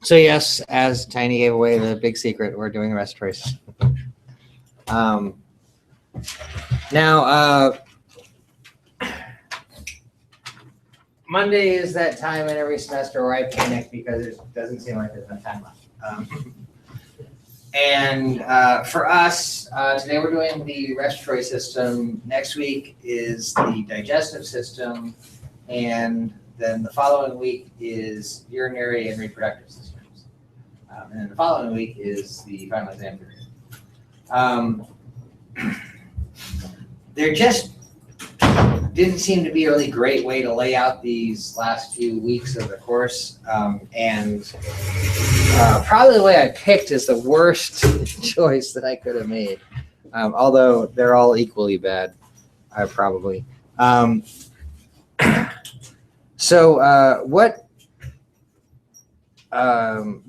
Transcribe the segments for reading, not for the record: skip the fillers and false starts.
So yes, as Tiny gave away the big secret, we're doing a respiratory system. Now, Monday is that time in every semester where I panic because it doesn't seem like there's enough time left. And for us, today we're doing the respiratory system. Next week is the digestive system. And then the following week is urinary and reproductive systems. And then the following week is the final exam period. There just didn't seem to be a really great way to lay out these last few weeks of the course. And probably the way I picked is the worst choice that I could have made. Although they're all equally bad, probably. So what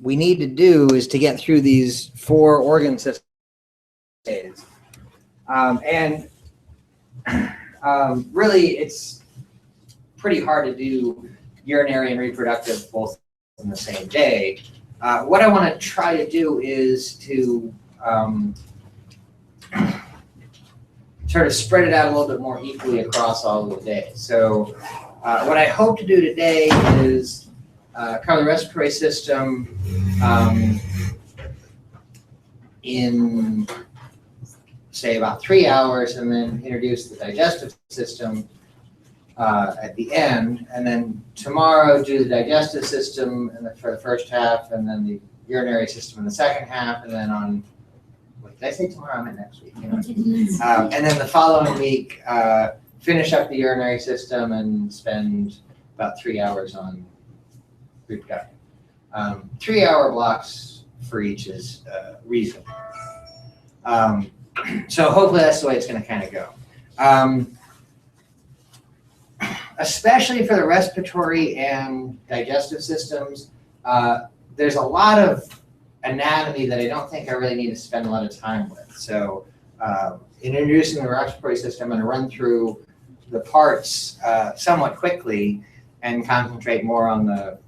we need to do is to get through these 4 organ systems. Really, it's pretty hard to do urinary and reproductive both in the same day. What I want to try to do is to sort of spread it out a little bit more equally across all of the days. So what I hope to do today is cover the respiratory system in, say, about 3 hours, and then introduce the digestive system at the end, and then tomorrow do the digestive system for the first half, and then the urinary system in the second half, and then on, wait, did I say tomorrow? I meant next week. You know? And then the following week, finish up the urinary system and spend about 3 hours on reproductive. 3-hour blocks for each is reasonable. So hopefully that's the way it's going to kind of go. Especially for the respiratory and digestive systems, there's a lot of anatomy that I don't think I really need to spend a lot of time with. So in introducing the respiratory system, I'm going to run through the parts somewhat quickly and concentrate more on the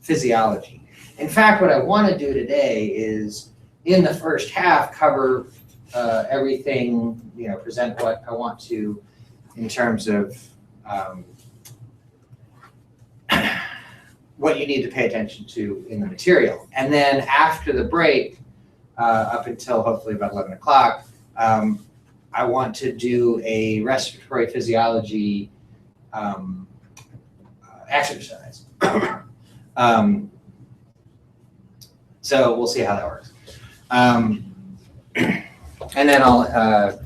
physiology. In fact, what I want to do today is, in the first half, cover everything, present what I want to in terms of what you need to pay attention to in the material. And then after the break, up until hopefully about 11 o'clock, I want to do a respiratory physiology exercise. So we'll see how that works. And then I'll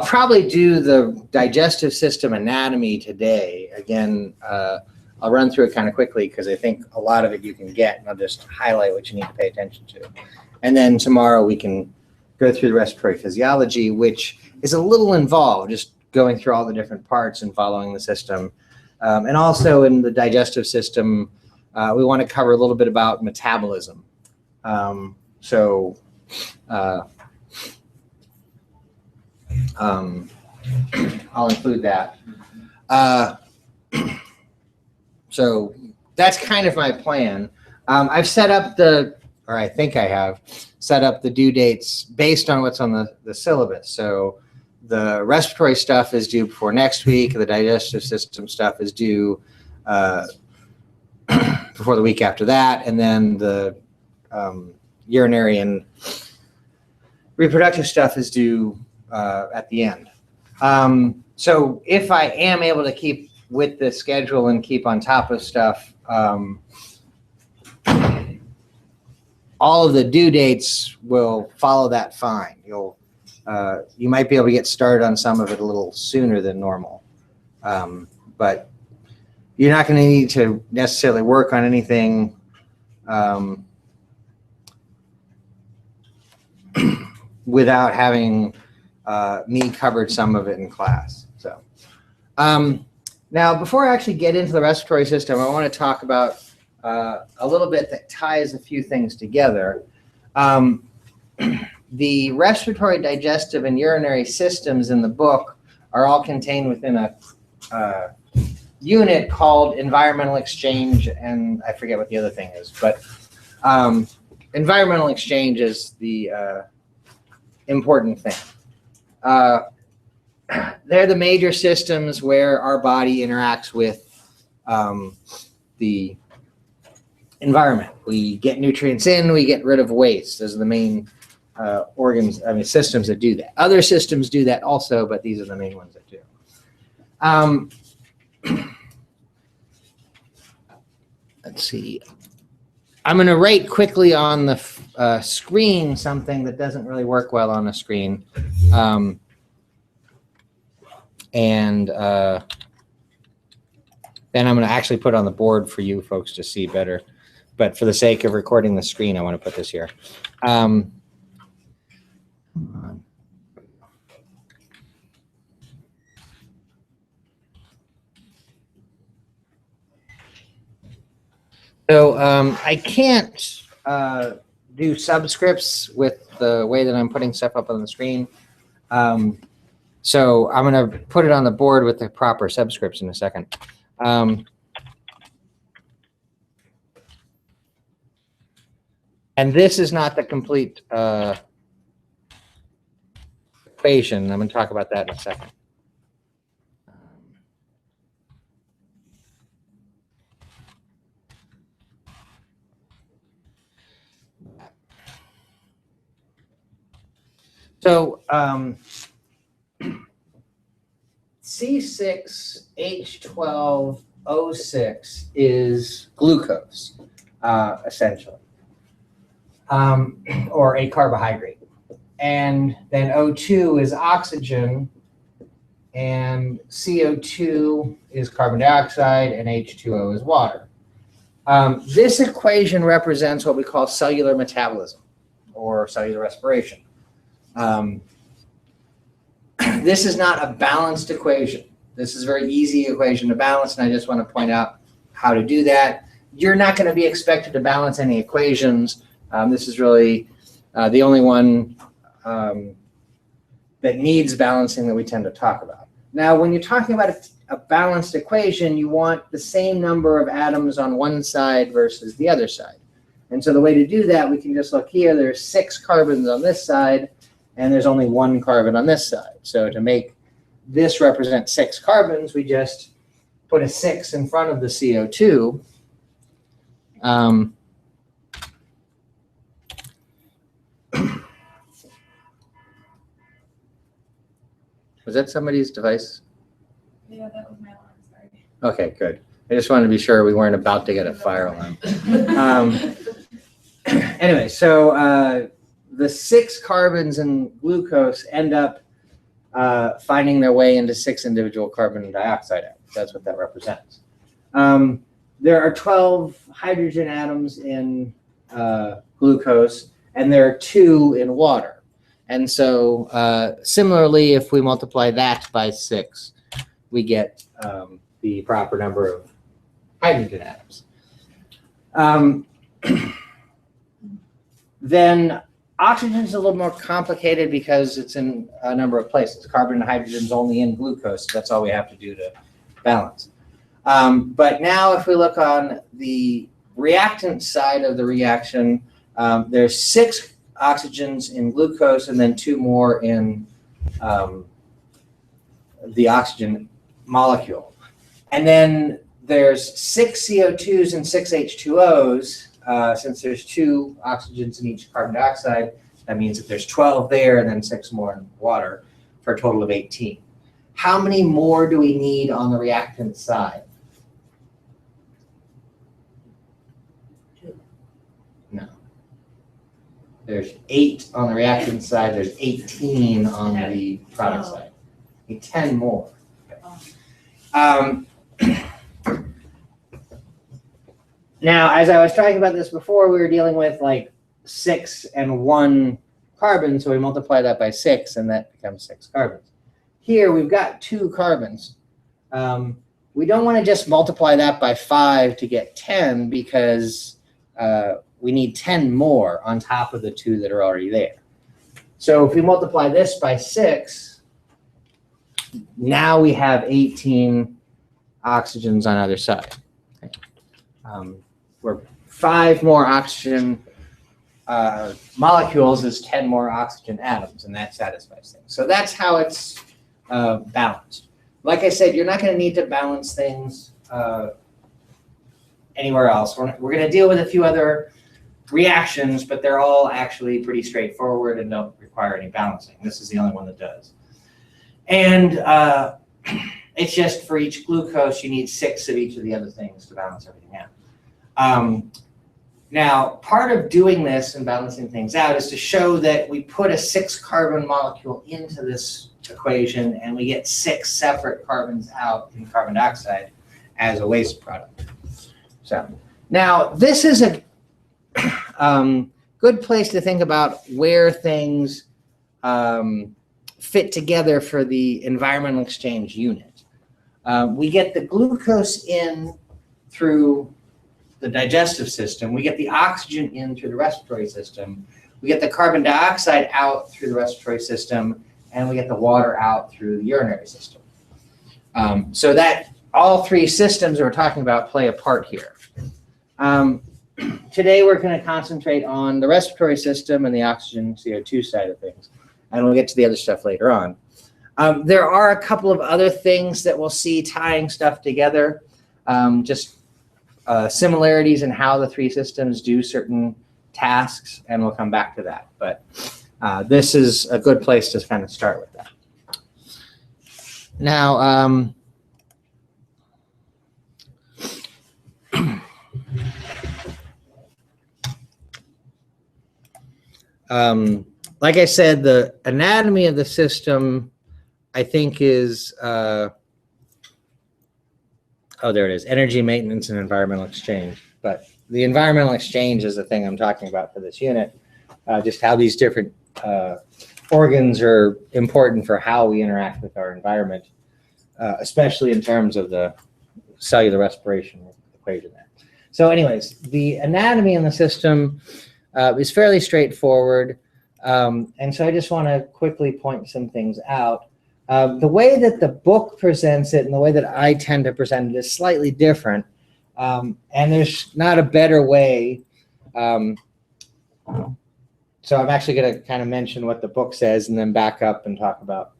probably do the digestive system anatomy today. Again, I'll run through it kind of quickly because I think a lot of it you can get, and I'll just highlight what you need to pay attention to. And then tomorrow we can go through the respiratory physiology, which is a little involved, just going through all the different parts and following the system. And also in the digestive system, we want to cover a little bit about metabolism. I'll include that. So that's kind of my plan. I've set up or I think I have set up the due dates based on what's on the syllabus. So the respiratory stuff is due before next week. The digestive system stuff is due before the week after that. And then the urinary and reproductive stuff is due at the end. So if I am able to keep with the schedule and keep on top of stuff, all of the due dates will follow that fine. You might be able to get started on some of it a little sooner than normal, but you're not going to need to necessarily work on anything without having me covered some of it in class. So now, before I actually get into the respiratory system, I want to talk about a little bit that ties a few things together. The respiratory, digestive, and urinary systems in the book are all contained within a unit called environmental exchange, and I forget what the other thing is, but environmental exchange is the important thing. They're the major systems where our body interacts with the environment. We get nutrients in, we get rid of waste. Those are the main systems that do that. Other systems do that also, but these are the main ones that do. Let's see. I'm going to write quickly on the screen something that doesn't really work well on the screen. And then I'm going to actually put it on the board for you folks to see better. But for the sake of recording the screen, I want to put this here. So I can't do subscripts with the way that I'm putting stuff up on the screen. So I'm going to put it on the board with the proper subscripts in a second. And this is not the complete equation. I'm going to talk about that in a second. So C6H12O6 is glucose, essentially, or a carbohydrate. And then O2 is oxygen, and CO2 is carbon dioxide, and H2O is water. This equation represents what we call cellular metabolism, or cellular respiration. This is not a balanced equation. This is a very easy equation to balance, and I just want to point out how to do that. You're not going to be expected to balance any equations. This is really the only one that needs balancing that we tend to talk about. Now, when you're talking about a balanced equation, you want the same number of atoms on one side versus the other side. And so the way to do that, we can just look here. There's 6 carbons on this side, and there's only 1 carbon on this side. So to make this represent 6 carbons, we just put a 6 in front of the CO2. Was that somebody's device? Yeah, that was my alarm, sorry. Okay, good. I just wanted to be sure we weren't about to get a fire alarm. Anyway, so the 6 carbons in glucose end up finding their way into 6 individual carbon dioxide atoms. That's what that represents. There are 12 hydrogen atoms in glucose, and there are 2 in water. And so similarly, if we multiply that by 6, we get the proper number of hydrogen atoms. Then oxygen is a little more complicated because it's in a number of places. Carbon and hydrogen is only in glucose. So that's all we have to do to balance. But now if we look on the reactant side of the reaction, there's 6 oxygens in glucose and then 2 more in the oxygen molecule. And then there's 6 CO2s and 6 H2Os. Since there's 2 oxygens in each carbon dioxide, that means that there's 12 there and then 6 more in water for a total of 18. How many more do we need on the reactant side? 2. No. There's 8 on the reactant side. There's 18 on the product side. We need 10 more. Now, as I was talking about this before, we were dealing with like 6 and 1 carbon, so we multiply that by 6, and that becomes 6 carbons. Here, we've got 2 carbons. We don't want to just multiply that by 5 to get 10 because we need 10 more on top of the 2 that are already there. So if we multiply this by 6, now we have 18 oxygens on either side. Okay. Where 5 more oxygen molecules is 10 more oxygen atoms, and that satisfies things. So that's how it's balanced. Like I said, you're not going to need to balance things anywhere else. We're going to deal with a few other reactions, but they're all actually pretty straightforward and don't require any balancing. This is the only one that does. And it's just for each glucose, you need 6 of each of the other things to balance everything out. Now, part of doing this and balancing things out is to show that we put a 6-carbon molecule into this equation and we get 6 separate carbons out in carbon dioxide as a waste product. So now this is a good place to think about where things fit together for the environmental exchange unit. We get the glucose in through the digestive system, we get the oxygen in through the respiratory system, we get the carbon dioxide out through the respiratory system, and we get the water out through the urinary system. So that all 3 systems that we're talking about play a part here. Today we're going to concentrate on the respiratory system and the oxygen CO2 side of things, and we'll get to the other stuff later on. There are a couple of other things that we'll see tying stuff together, just similarities in how the 3 systems do certain tasks, and we'll come back to that. But this is a good place to kind of start with that. Now, like I said, the anatomy of the system, I think, is oh, there it is, energy maintenance and environmental exchange. But the environmental exchange is the thing I'm talking about for this unit, just how these different organs are important for how we interact with our environment, especially in terms of the cellular respiration equation there. So anyways, the anatomy in the system is fairly straightforward. And so I just want to quickly point some things out. The way that the book presents it and the way that I tend to present it is slightly different. And there's not a better way. So I'm actually going to kind of mention what the book says and then back up and talk about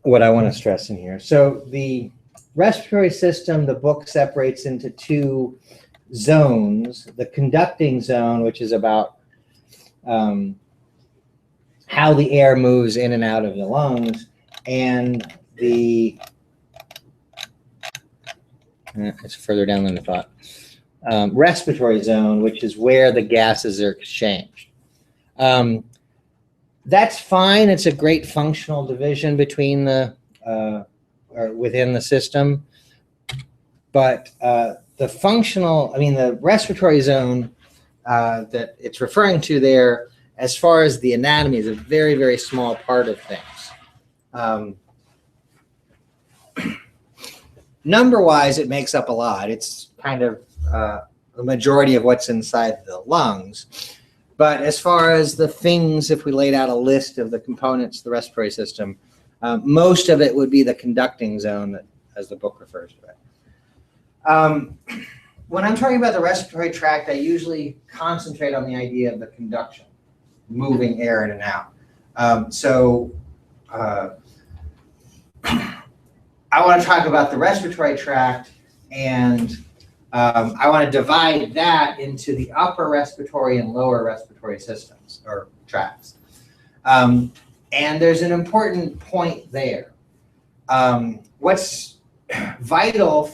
what I want to stress in here. So the respiratory system, the book separates into 2 zones. The conducting zone, which is about how the air moves in and out of the lungs, and the, it's further down than I thought, respiratory zone, which is where the gases are exchanged. That's fine. It's a great functional division between the, or within the system. But the functional, the respiratory zone that it's referring to there, as far as the anatomy, is a very, very small part of things. Number-wise, it makes up a lot. It's kind of the majority of what's inside the lungs. But as far as the things, if we laid out a list of the components of the respiratory system, most of it would be the conducting zone, that, as the book refers to it. When I'm talking about the respiratory tract, I usually concentrate on the idea of the conduction, moving air in and out. I want to talk about the respiratory tract, and I want to divide that into the upper respiratory and lower respiratory systems, or tracts. And there's an important point there. What's vital,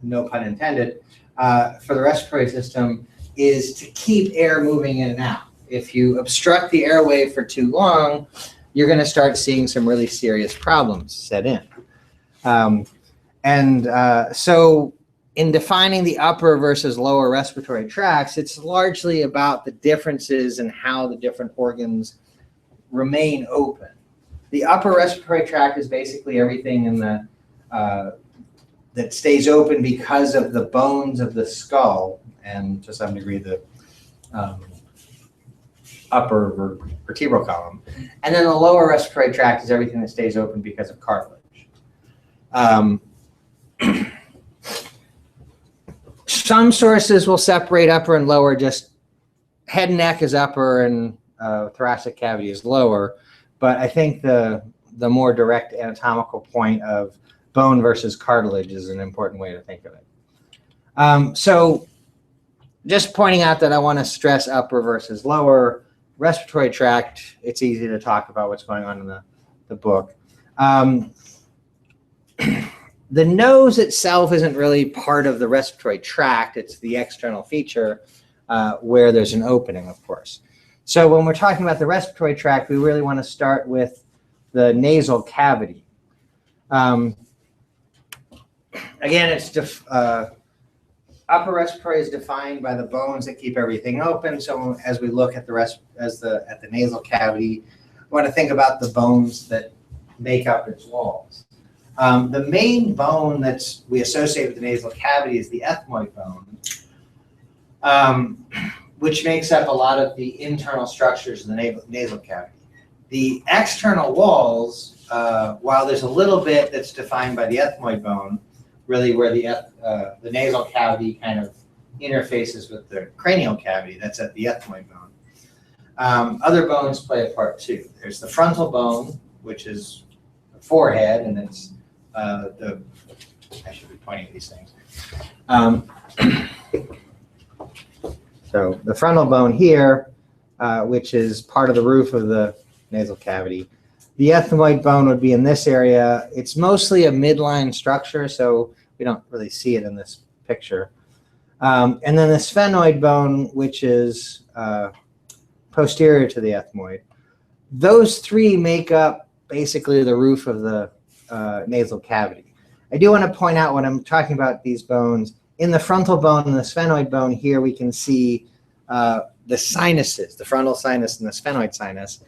no pun intended, for the respiratory system is to keep air moving in and out. If you obstruct the airway for too long, you're going to start seeing some really serious problems set in. So in defining the upper versus lower respiratory tracts, it's largely about the differences in how the different organs remain open. The upper respiratory tract is basically everything in the that stays open because of the bones of the skull, and to some degree the upper vertebral column. And then the lower respiratory tract is everything that stays open because of cartilage. Some sources will separate upper and lower, just head and neck is upper and thoracic cavity is lower. But I think the more direct anatomical point of bone versus cartilage is an important way to think of it. So just pointing out that I want to stress upper versus lower respiratory tract. It's easy to talk about what's going on in the book. The nose itself isn't really part of the respiratory tract. It's the external feature where there's an opening, of course. So when we're talking about the respiratory tract, we really want to start with the nasal cavity. Again, it's upper respiratory is defined by the bones that keep everything open. So as we look at the nasal cavity, we want to think about the bones that make up its walls. The main bone we associate with the nasal cavity is the ethmoid bone, which makes up a lot of the internal structures of the nasal cavity. The external walls, while there's a little bit that's defined by the ethmoid bone, really where the nasal cavity kind of interfaces with the cranial cavity, that's at the ethmoid bone. Other bones play a part too. There's the frontal bone, which is the forehead, and it's I should be pointing at these things. So the frontal bone here, which is part of the roof of the nasal cavity. The ethmoid bone would be in this area. It's mostly a midline structure, so we don't really see it in this picture. And then the sphenoid bone, which is posterior to the ethmoid. Those three make up basically the roof of the nasal cavity. I do want to point out when I'm talking about these bones, in the frontal bone and the sphenoid bone here, we can see the sinuses, the frontal sinus and the sphenoid sinus.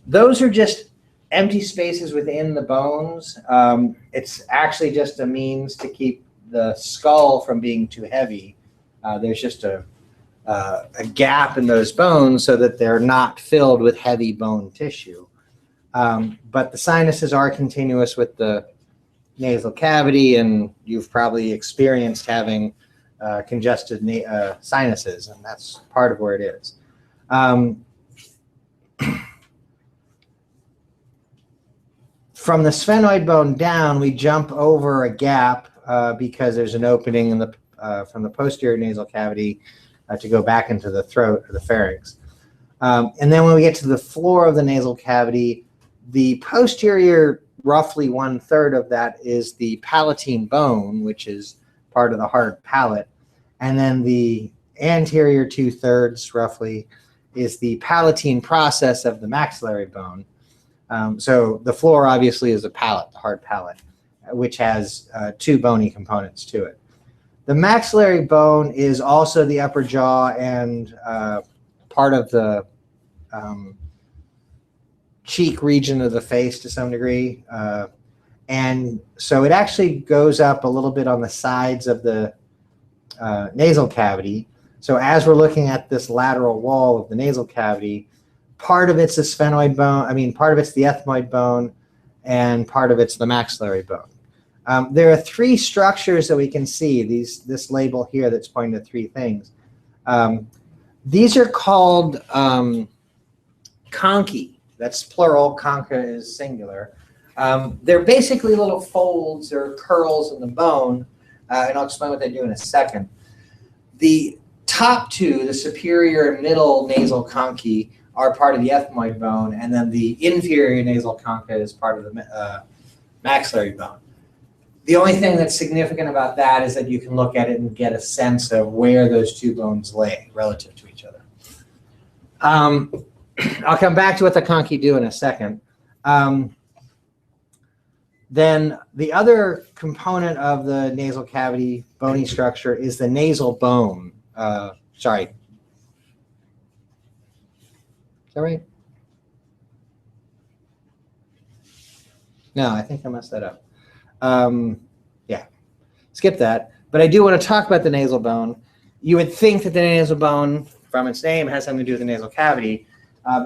Those are just empty spaces within the bones. It's actually just a means to keep the skull from being too heavy. There's just a gap in those bones so that they're not filled with heavy bone tissue. But the sinuses are continuous with the nasal cavity, and you've probably experienced having congested sinuses, and that's part of where it is. From the sphenoid bone down, we jump over a gap because there's an opening in from the posterior nasal cavity to go back into the throat or the pharynx. And then when we get to the floor of the nasal cavity, the posterior, roughly 1/3 of that is the palatine bone, which is part of the hard palate. And then the anterior 2/3, roughly, is the palatine process of the maxillary bone. So the floor obviously is a palate, the hard palate, which has two bony components to it. The maxillary bone is also the upper jaw and part of the cheek region of the face to some degree. And so it actually goes up a little bit on the sides of the nasal cavity. So as we're looking at this lateral wall of the nasal cavity, part of it's the sphenoid bone, part of it's the ethmoid bone, and part of it's the maxillary bone. There are three structures that we can see, this label here that's pointing to three things. These are called conchae. That's plural, concha is singular. They're basically little folds or curls in the bone, and I'll explain what they do in a second. The top two, the superior and middle nasal conchae, are part of the ethmoid bone, and then the inferior nasal concha is part of the maxillary bone. The only thing that's significant about that is that you can look at it and get a sense of where those two bones lay relative to each other. I'll come back to what the conchae do in a second. Then the other component of the nasal cavity bony structure is the nasal bone. Sorry. Is that right? No, I think I messed that up. Yeah, skip that. But I do want to talk about the nasal bone. You would think that the nasal bone from its name, it has something to do with the nasal cavity.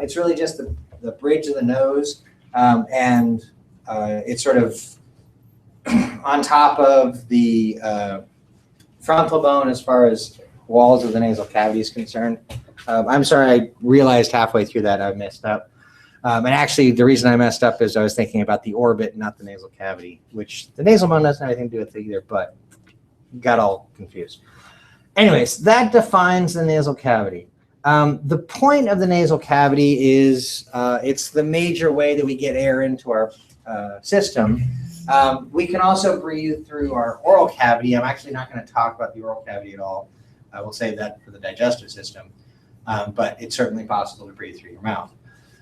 It's really just the bridge of the nose, and it's sort of on top of the frontal bone as far as walls of the nasal cavity is concerned. I'm sorry, I realized halfway through that I messed up. And actually, the reason I messed up is I was thinking about the orbit, not the nasal cavity, which the nasal bone doesn't have anything to do with it either, but got all confused. Anyways, that defines the nasal cavity. The point of the nasal cavity is it's the major way that we get air into our system. We can also breathe through our oral cavity. I'm actually not going to talk about the oral cavity at all. I will save that for the digestive system, but it's certainly possible to breathe through your mouth.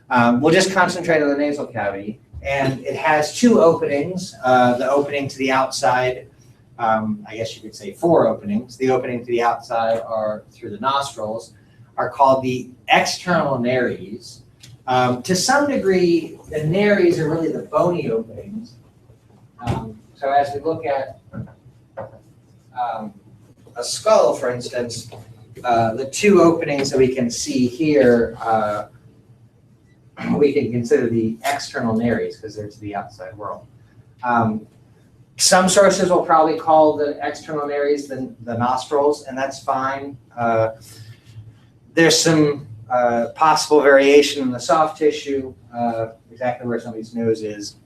We'll just concentrate on the nasal cavity, and it has two openings. The opening to the outside, I guess you could say 4 openings. The opening to the outside are through the nostrils, are called the external nares. To some degree, the nares are really the bony openings. So as we look at a skull, for instance, the 2 openings that we can see here, we can consider the external nares because they're to the outside world. Some sources will probably call the external nares the nostrils, and that's fine. There's some possible variation in the soft tissue, exactly where somebody's nose is,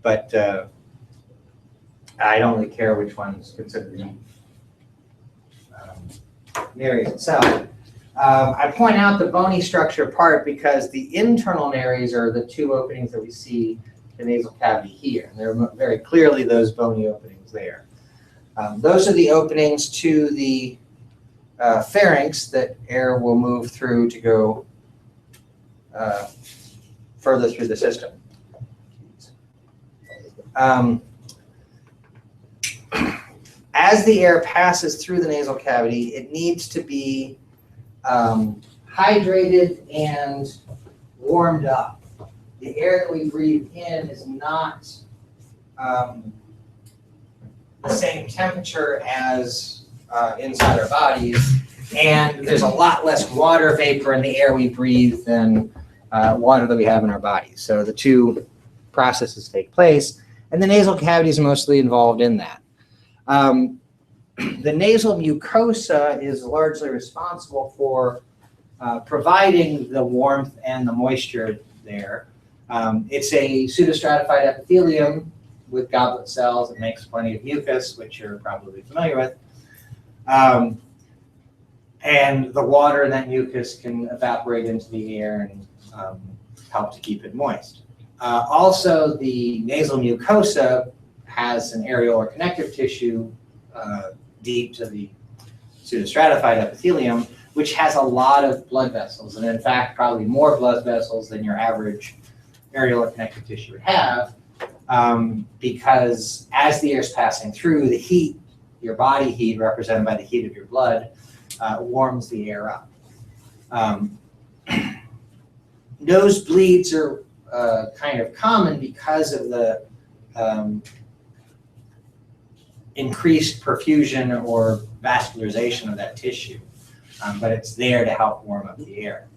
but I don't really care which one's considered the nares itself. I point out the bony structure part because the internal nares are the 2 openings that we see in the nasal cavity here. And they're very clearly those bony openings there. Those are the openings to the pharynx that air will move through to go further through the system. As the air passes through the nasal cavity, it needs to be hydrated and warmed up. The air that we breathe in is not the same temperature as inside our bodies, and there's a lot less water vapor in the air we breathe than water that we have in our bodies. So the 2 processes take place, and the nasal cavity is mostly involved in that. The nasal mucosa is largely responsible for providing the warmth and the moisture there. It's a pseudostratified epithelium with goblet cells. It makes plenty of mucus, which you're probably familiar with. And the water in that mucus can evaporate into the air and help to keep it moist. Also, the nasal mucosa has an areolar connective tissue deep to the pseudostratified epithelium, which has a lot of blood vessels, and in fact, probably more blood vessels than your average areolar connective tissue would have, because as the air is passing through, the heat, your body heat, represented by the heat of your blood, warms the air up. Nosebleeds are kind of common because of the increased perfusion or vascularization of that tissue, but it's there to help warm up the air.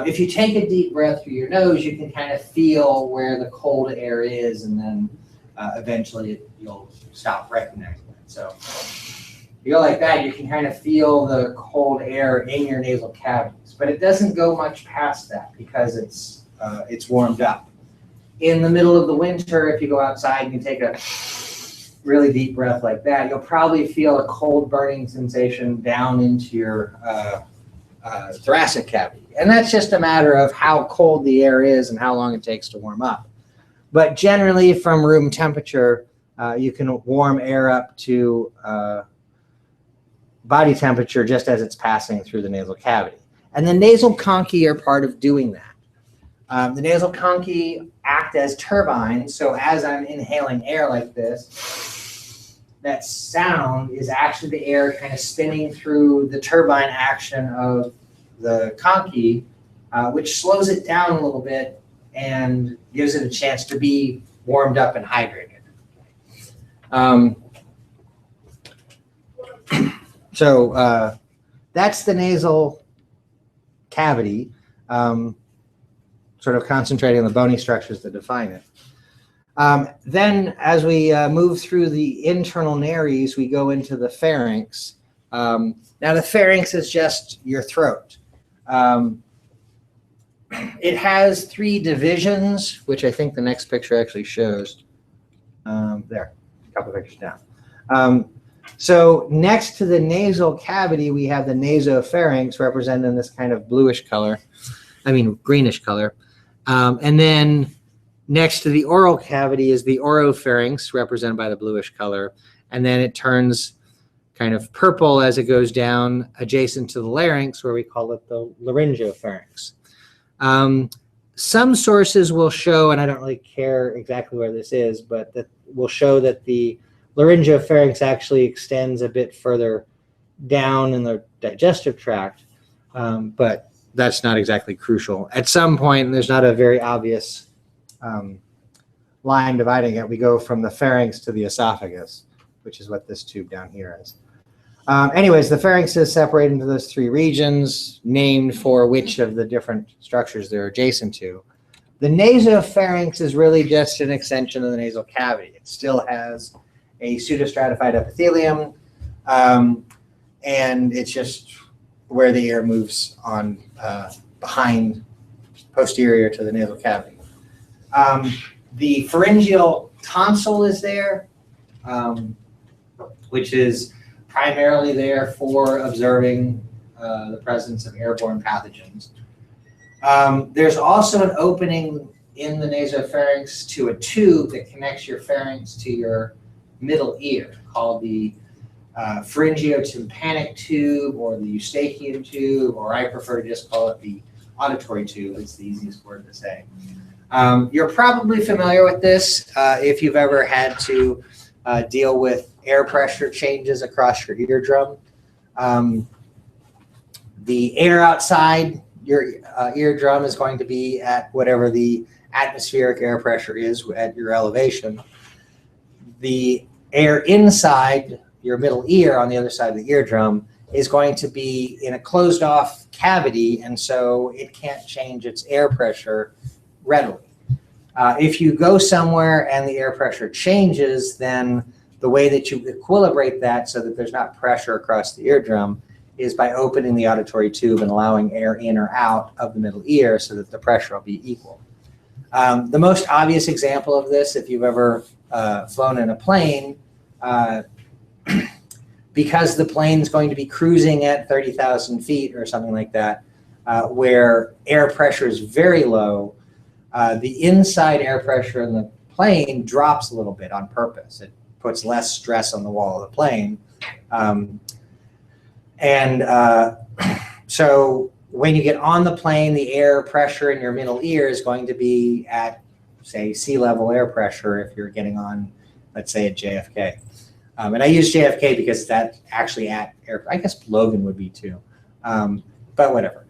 If you take a deep breath through your nose, you can kind of feel where the cold air is, and then eventually you'll stop recognizing it. So if you go like that, you can kind of feel the cold air in your nasal cavities, but it doesn't go much past that because it's warmed up. In the middle of the winter, if you go outside and you take a really deep breath like that, you'll probably feel a cold burning sensation down into your thoracic cavity. And that's just a matter of how cold the air is and how long it takes to warm up. But generally from room temperature, you can warm air up to body temperature just as it's passing through the nasal cavity. And the nasal conchae are part of doing that. The nasal conchae act as turbines, so as I'm inhaling air like this, that sound is actually the air kind of spinning through the turbine action of the conchae, which slows it down a little bit and gives it a chance to be warmed up and hydrated. that's the nasal cavity, sort of concentrating on the bony structures that define it. Then as we move through the internal nares, we go into the pharynx. Now the pharynx is just your throat. It has 3 divisions, which I think the next picture actually shows. There, a couple pictures down. So next to the nasal cavity, we have the nasopharynx represented in this kind of bluish color, greenish color. And then next to the oral cavity is the oropharynx, represented by the bluish color. And then it turns kind of purple as it goes down adjacent to the larynx, where we call it the laryngopharynx. Some sources will show, and I don't really care exactly where this is, but that will show that the laryngopharynx actually extends a bit further down in the digestive tract, but that's not exactly crucial. At some point, there's not a very obvious line dividing it. We go from the pharynx to the esophagus, which is what this tube down here is. Anyways, the pharynx is separated into those 3 regions, named for which of the different structures they're adjacent to. The nasopharynx is really just an extension of the nasal cavity. It still has a pseudostratified epithelium, and it's just where the air moves on behind, posterior to the nasal cavity. The pharyngeal tonsil is there, which is primarily there for observing the presence of airborne pathogens. There's also an opening in the nasopharynx to a tube that connects your pharynx to your middle ear, called the pharyngeotympanic tube or the eustachian tube, or I prefer to just call it the auditory tube. It's the easiest word to say. You're probably familiar with this if you've ever had to deal with air pressure changes across your eardrum. The air outside your eardrum is going to be at whatever the atmospheric air pressure is at your elevation. The air inside your middle ear on the other side of the eardrum is going to be in a closed off cavity, and so it can't change its air pressure readily. If you go somewhere and the air pressure changes, then the way that you equilibrate that so that there's not pressure across the eardrum is by opening the auditory tube and allowing air in or out of the middle ear so that the pressure will be equal. The most obvious example of this, if you've ever flown in a plane, because the plane's going to be cruising at 30,000 feet or something like that, where air pressure is very low, the inside air pressure in the plane drops a little bit on purpose. It puts less stress on the wall of the plane. So when you get on the plane, the air pressure in your middle ear is going to be at, say, sea level air pressure if you're getting on, let's say, at JFK. And I use JFK because that's actually at air, I guess Logan would be too, but whatever.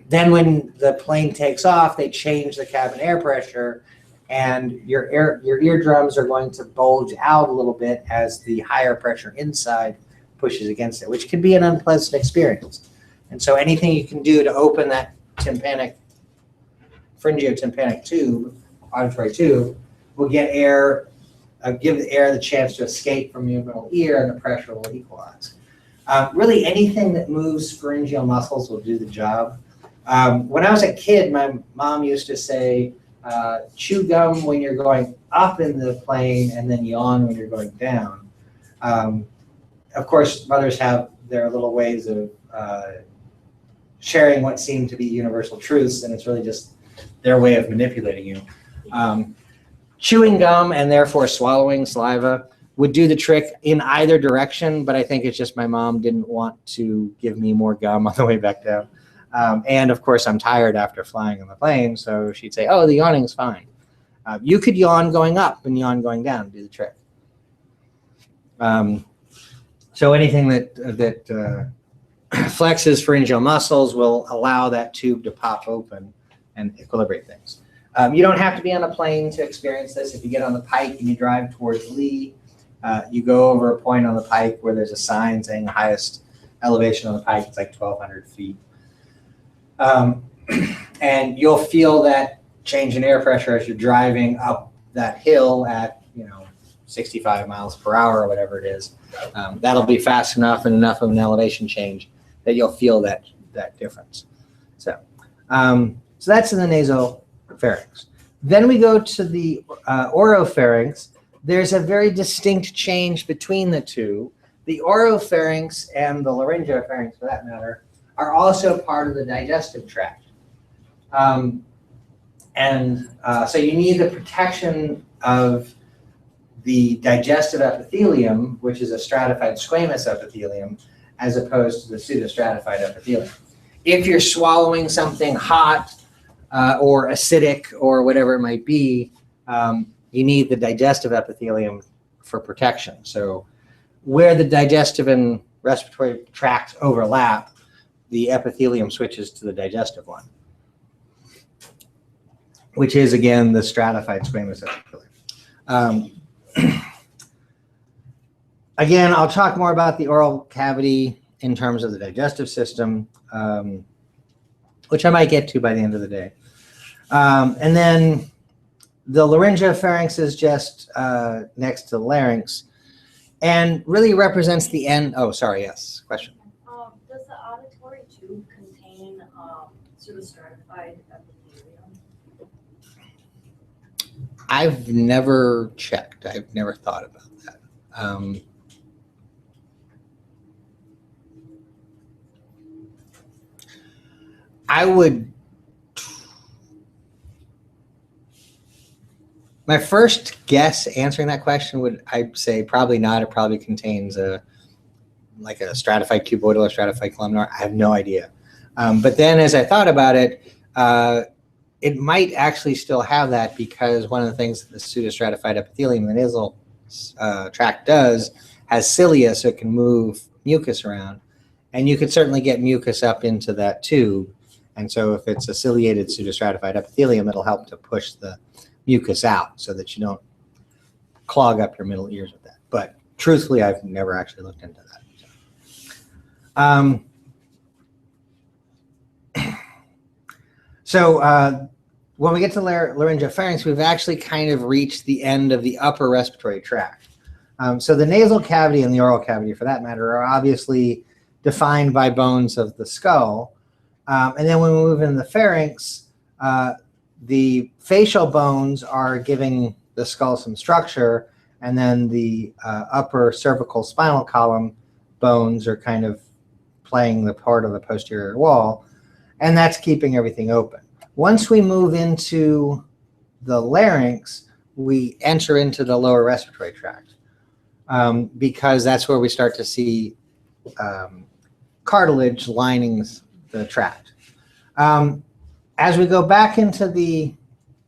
Then when the plane takes off, they change the cabin air pressure, and your eardrums are going to bulge out a little bit as the higher pressure inside pushes against it, which can be an unpleasant experience. And so anything you can do to open that pharyngeotympanic tube, auditory tube, will get air, give the air the chance to escape from your middle ear, and the pressure will equalize. Really anything that moves pharyngeal muscles will do the job. When I was a kid, my mom used to say, chew gum when you're going up in the plane and then yawn when you're going down. Of course, mothers have their little ways of sharing what seem to be universal truths, and it's really just their way of manipulating you. Chewing gum and therefore swallowing saliva would do the trick in either direction, but I think it's just my mom didn't want to give me more gum on the way back down. And of course, I'm tired after flying on the plane, so she'd say, oh, the yawning's fine. You could yawn going up and yawn going down to do the trick. So anything that flexes pharyngeal muscles will allow that tube to pop open and equilibrate things. You don't have to be on a plane to experience this. If you get on the Pike and you drive towards Lee, you go over a point on the Pike where there's a sign saying the highest elevation of the pike is like 1,200 feet. And you'll feel that change in air pressure as you're driving up that hill at, 65 miles per hour or whatever it is. That'll be fast enough and enough of an elevation change that you'll feel that difference. So that's in the nasopharynx. Then we go to the oropharynx. There's a very distinct change between the two. The oropharynx and the laryngopharynx, for that matter, are also part of the digestive tract. So you need the protection of the digestive epithelium, which is a stratified squamous epithelium, as opposed to the pseudostratified epithelium. If you're swallowing something hot or acidic or whatever it might be, you need the digestive epithelium for protection. So where the digestive and respiratory tracts overlap, the epithelium switches to the digestive one, which is, again, the stratified squamous epithelium. Again, I'll talk more about the oral cavity in terms of the digestive system, which I might get to by the end of the day. And then the laryngopharynx is just next to the larynx and really represents the end. Oh, sorry, yes, question. Does the auditory tube contain pseudostratified epithelium? I've never checked. I've never thought about that. My first guess answering that question I'd say probably not. It probably contains like a stratified cuboidal or stratified columnar. I have no idea. But then as I thought about it, it might actually still have that, because one of the things that the pseudostratified epithelium, the nasal tract, does has cilia, so it can move mucus around. And you could certainly get mucus up into that tube. And so if it's a ciliated pseudostratified epithelium, it'll help to push the mucus out so that you don't clog up your middle ears with that. But truthfully, I've never actually looked into that. So when we get to laryngopharynx, we've actually kind of reached the end of the upper respiratory tract. So the nasal cavity and the oral cavity, for that matter, are obviously defined by bones of the skull. And then when we move into the pharynx, the facial bones are giving the skull some structure, and then the upper cervical spinal column bones are kind of playing the part of the posterior wall, and that's keeping everything open. Once we move into the larynx, we enter into the lower respiratory tract, because that's where we start to see cartilage lining the tract. As we go back into the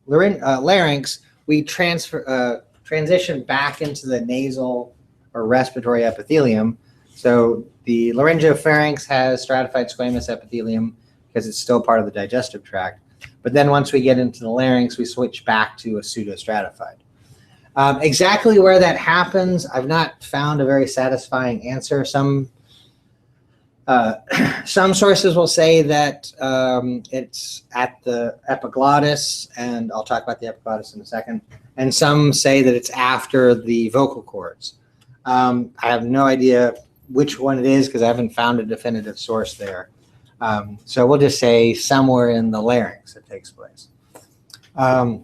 larynx, we transition back into the nasal or respiratory epithelium. So the laryngopharynx has stratified squamous epithelium because it's still part of the digestive tract. But then once we get into the larynx, we switch back to a pseudostratified. Exactly where that happens, I've not found a very satisfying answer. Some sources will say that it's at the epiglottis, and I'll talk about the epiglottis in a second. And some say that it's after the vocal cords. I have no idea which one it is because I haven't found a definitive source there. So we'll just say somewhere in the larynx it takes place. Let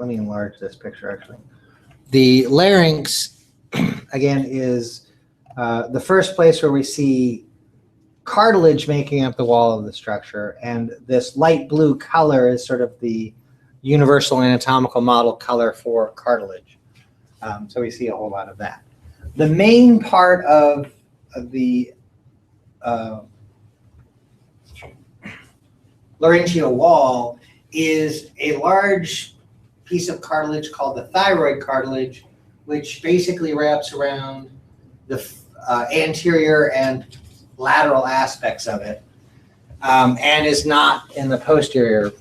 me enlarge this picture actually. The larynx, again, is the first place where we see cartilage making up the wall of the structure, and this light blue color is sort of the universal anatomical model color for cartilage. So we see a whole lot of that. The main part of the laryngeal wall is a large piece of cartilage called the thyroid cartilage, which basically wraps around the anterior and lateral aspects of it, and is not in the posterior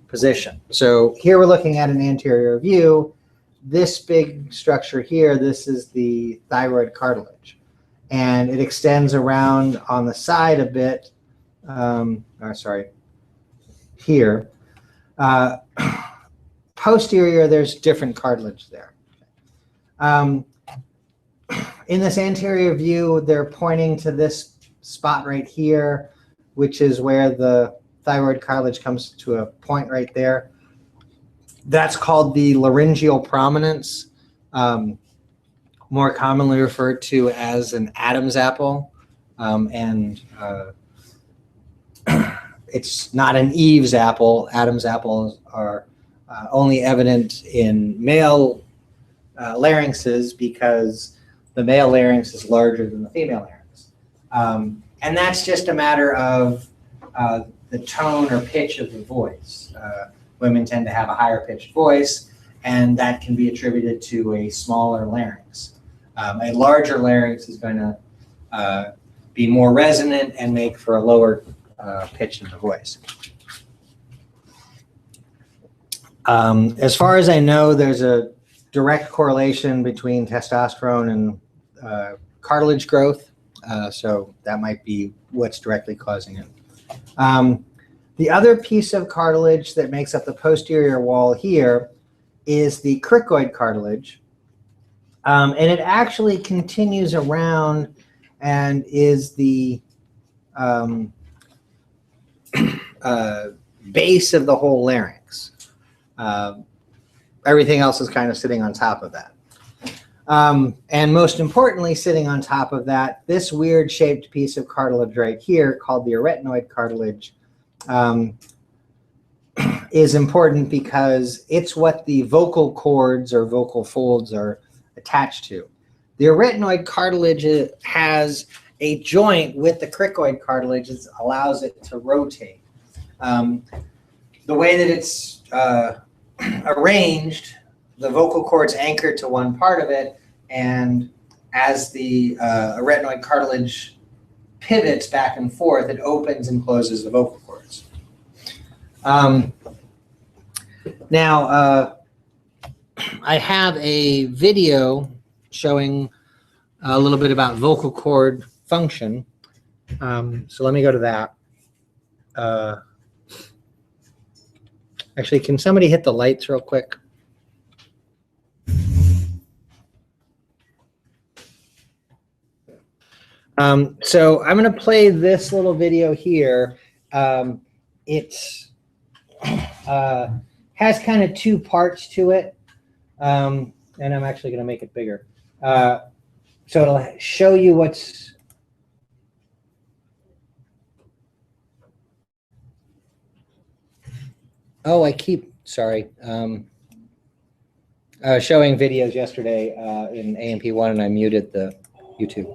position. So here we're looking at an anterior view, this big structure here, this is the thyroid cartilage. And it extends around on the side a bit, here. Posterior, there's different cartilage there. In this anterior view, they're pointing to this spot right here, which is where the thyroid cartilage comes to a point right there. That's called the laryngeal prominence, more commonly referred to as an Adam's apple. It's not an Eve's apple. Adam's apples are only evident in male larynxes because the male larynx is larger than the female larynx. And that's just a matter of the tone or pitch of the voice. Women tend to have a higher pitched voice, and that can be attributed to a smaller larynx. A larger larynx is going to be more resonant and make for a lower pitch in the voice. As far as I know, there's a direct correlation between testosterone and cartilage growth, so that might be what's directly causing it. The other piece of cartilage that makes up the posterior wall here is the cricoid cartilage, and it actually continues around and is the base of the whole larynx. Everything else is kind of sitting on top of that. And most importantly, sitting on top of that, this weird shaped piece of cartilage right here called the arytenoid cartilage is important because it's what the vocal cords or vocal folds are attached to. The arytenoid cartilage has a joint with the cricoid cartilage that allows it to rotate. The way that it's arranged, the vocal cord's anchored to one part of it, and as the arytenoid cartilage pivots back and forth, it opens and closes the vocal cords. Now, I have a video showing a little bit about vocal cord function. So let me go to that. Actually, can somebody hit the lights real quick? So I'm going to play this little video here. It's has kind of two parts to it, and I'm actually going to make it bigger. So it'll show you what's. Oh, sorry. I was showing videos yesterday in AMP1 and I muted the YouTube.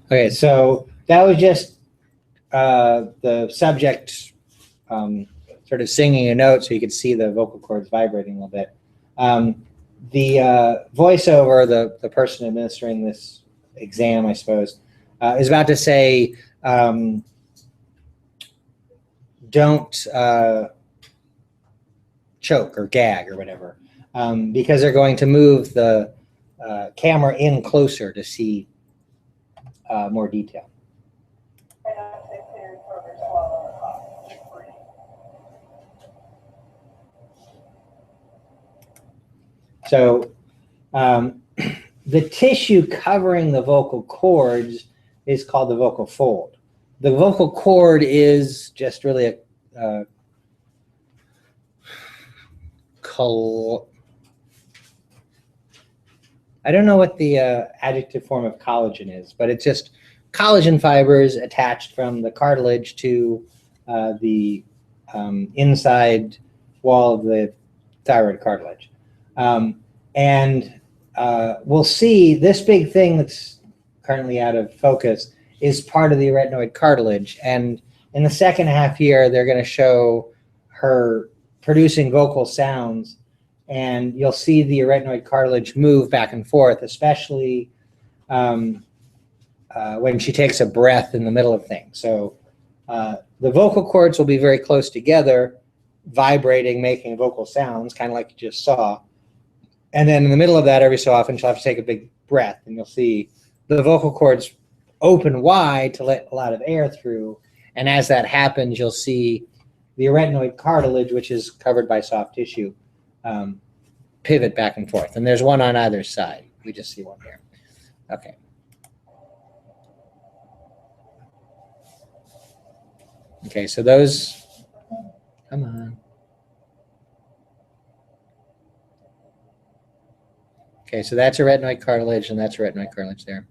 Okay, so that was just the subject sort of singing a note so you could see the vocal cords vibrating a little bit. The voiceover, the person administering this exam, I suppose, is about to say, don't choke or gag or whatever, because they're going to move the camera in closer to see more detail. So the tissue covering the vocal cords is called the vocal fold. The vocal cord is just really a I don't know what the adjective form of collagen is, but it's just collagen fibers attached from the cartilage to the inside wall of the thyroid cartilage. And we'll see this big thing that's currently out of focus is part of the arytenoid cartilage. And in the second half here, they're going to show her producing vocal sounds, and you'll see the arytenoid cartilage move back and forth, especially when she takes a breath in the middle of things. So the vocal cords will be very close together, vibrating, making vocal sounds, kind of like you just saw. And then in the middle of that, every so often, she'll have to take a big breath, and you'll see the vocal cords open wide to let a lot of air through. And as that happens, you'll see the arytenoid cartilage, which is covered by soft tissue, pivot back and forth. And there's one on either side. We just see one here. Okay. Okay, so those, come on. Okay, so that's arytenoid cartilage, and that's arytenoid cartilage there.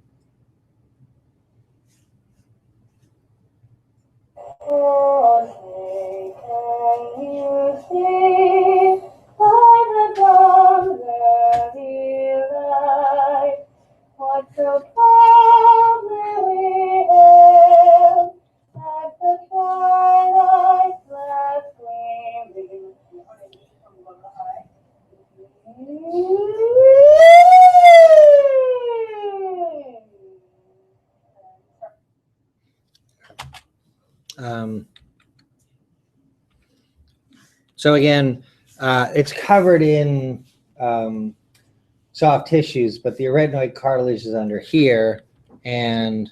So again, it's covered in soft tissues, but the arytenoid cartilage is under here, and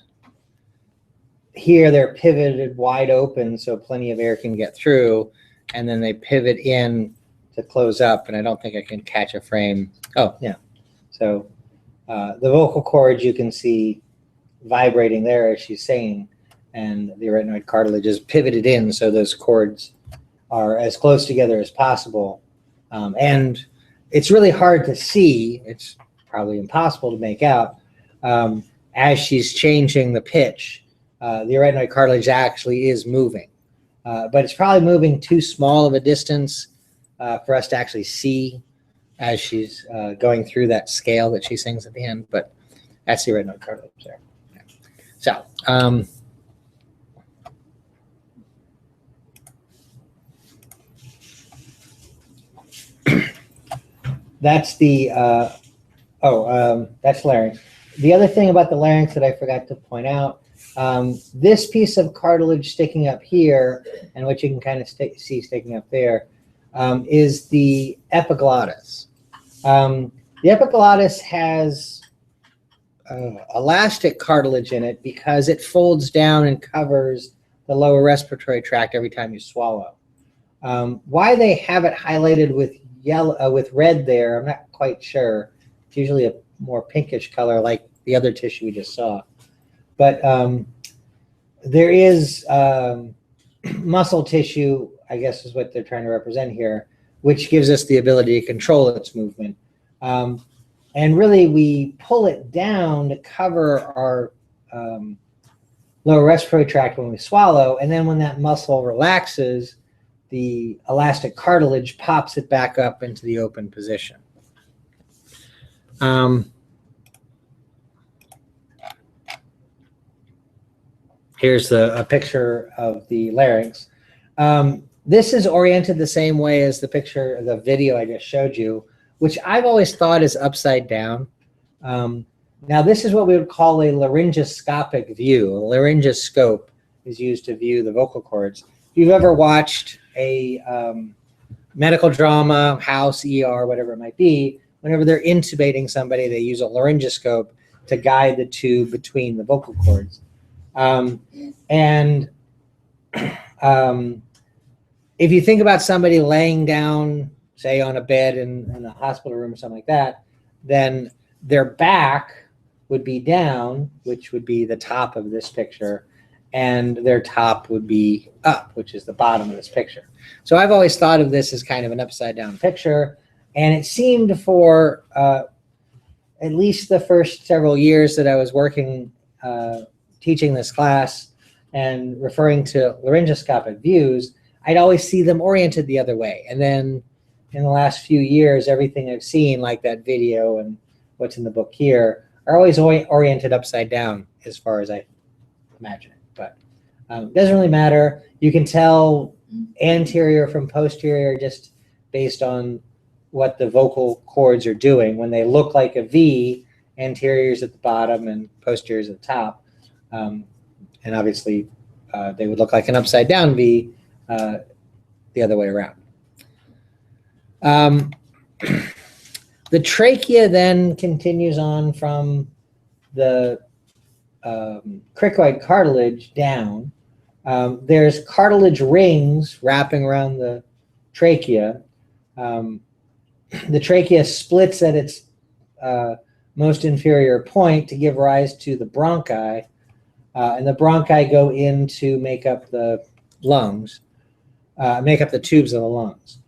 here they're pivoted wide open so plenty of air can get through, and then they pivot in to close up, and I don't think I can catch a frame. Oh, yeah. So the vocal cords you can see vibrating there as she's saying, and the arytenoid cartilage is pivoted in so those cords are as close together as possible. And it's really hard to see, it's probably impossible to make out, as she's changing the pitch, the arytenoid cartilage actually is moving. But it's probably moving too small of a distance for us to actually see as she's going through that scale that she sings at the end, but that's the arytenoid cartilage there. So, that's the, that's larynx. The other thing about the larynx that I forgot to point out, this piece of cartilage sticking up here, and what you can kind of see sticking up there, is the epiglottis. The epiglottis has elastic cartilage in it because it folds down and covers the lower respiratory tract every time you swallow. Why they have it highlighted with yellow, with red there, I'm not quite sure. It's usually a more pinkish color like the other tissue we just saw. But there is muscle tissue, I guess is what they're trying to represent here, which gives us the ability to control its movement. And really, we pull it down to cover our lower respiratory tract when we swallow, and then when that muscle relaxes, the elastic cartilage pops it back up into the open position. Here's a picture of the larynx. This is oriented the same way as the picture, the video I just showed you, which I've always thought is upside down. Now this is what we would call a laryngoscopic view. A laryngoscope is used to view the vocal cords. If you've ever watched a medical drama, house, ER, whatever it might be, whenever they're intubating somebody, they use a laryngoscope to guide the tube between the vocal cords. If you think about somebody laying down, say on a bed in a hospital room or something like that, then their back would be down, which would be the top of this picture, and their top would be up, which is the bottom of this picture. So I've always thought of this as kind of an upside down picture, and it seemed for at least the first several years that I was working, teaching this class and referring to laryngoscopic views, I'd always see them oriented the other way. And then in the last few years, everything I've seen, like that video and what's in the book here, are always oriented upside down as far as I imagine it. But it doesn't really matter. You can tell anterior from posterior just based on what the vocal cords are doing. When they look like a V, anterior is at the bottom and posterior is at the top. And obviously, they would look like an upside down V the other way around. The trachea then continues on from the cricoid cartilage down. There's cartilage rings wrapping around the trachea. The trachea splits at its most inferior point to give rise to the bronchi, and the bronchi go in to make up the lungs, make up the tubes of the lungs.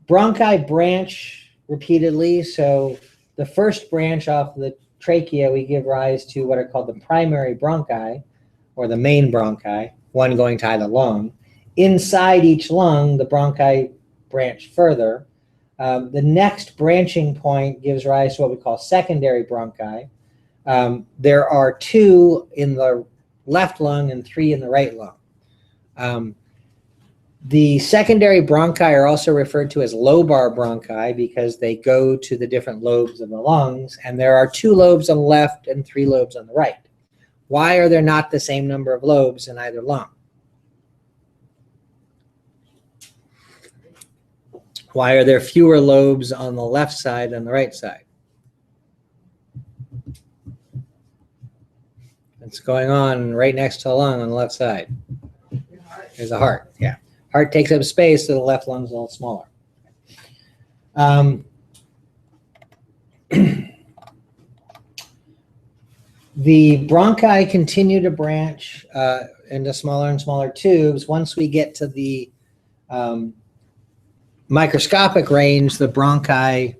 Bronchi branch repeatedly, so the first branch off the trachea we give rise to what are called the primary bronchi, or the main bronchi, one going to either lung. Inside each lung, the bronchi branch further. The next branching point gives rise to what we call secondary bronchi. There are 2 in the left lung and 3 in the right lung. The secondary bronchi are also referred to as lobar bronchi because they go to the different lobes of the lungs, and there are 2 lobes on the left and 3 lobes on the right. Why are there not the same number of lobes in either lung? Why are there fewer lobes on the left side than the right side? What's going on right next to the lung on the left side? There's a heart, yeah. Heart takes up space, so the left lung's a little smaller. The bronchi continue to branch into smaller and smaller tubes. Once we get to the microscopic range, the bronchi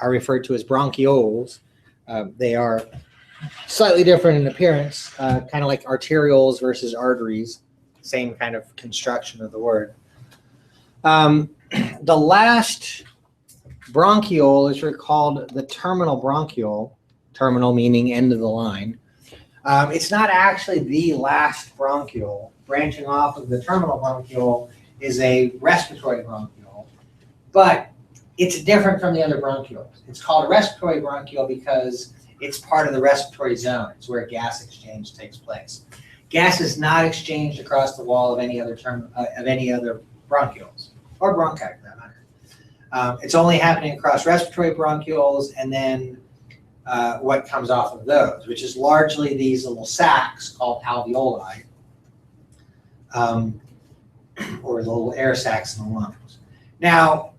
are referred to as bronchioles. They are slightly different in appearance, kind of like arterioles versus arteries, same kind of construction of the word. The last bronchiole is called the terminal bronchiole, terminal meaning end of the line. It's not actually the last bronchiole. Branching off of the terminal bronchiole is a respiratory bronchiole, but it's different from the other bronchioles. It's called a respiratory bronchiole because it's part of the respiratory zone. It's where gas exchange takes place. Gas is not exchanged across the wall of any other bronchioles, or bronchi for that matter. It's only happening across respiratory bronchioles and then what comes off of those, which is largely these little sacs called alveoli, or the little air sacs in the lungs. Now,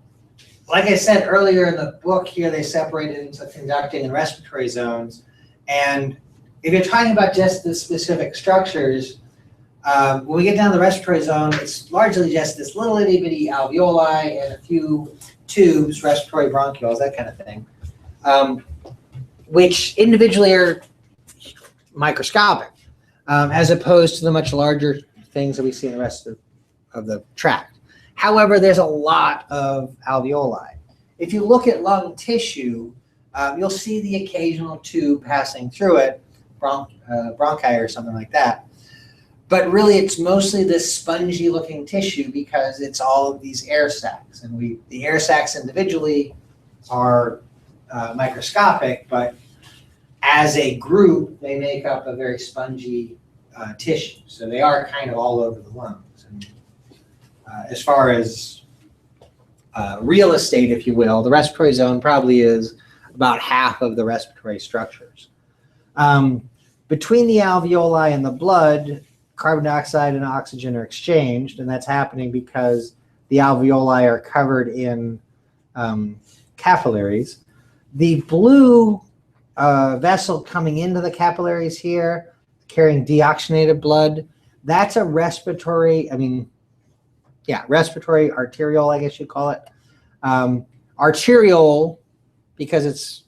like I said earlier in the book here, they separated into conducting and respiratory zones. And if you're talking about just the specific structures, when we get down to the respiratory zone, it's largely just this little itty bitty alveoli and a few tubes, respiratory bronchioles, that kind of thing, which individually are microscopic, as opposed to the much larger things that we see in the rest of the tract. However, there's a lot of alveoli. If you look at lung tissue, you'll see the occasional tube passing through it, bronchi or something like that. But really, it's mostly this spongy looking tissue because it's all of these air sacs. And the air sacs individually are microscopic, but as a group, they make up a very spongy tissue. So they are kind of all over the lungs. And as far as real estate, if you will, the respiratory zone probably is about half of the respiratory structures. Between the alveoli and the blood, carbon dioxide and oxygen are exchanged, and that's happening because the alveoli are covered in capillaries. The blue vessel coming into the capillaries here, carrying deoxygenated blood, that's a respiratory, respiratory arteriole, I guess you'd call it. Arteriole, because it's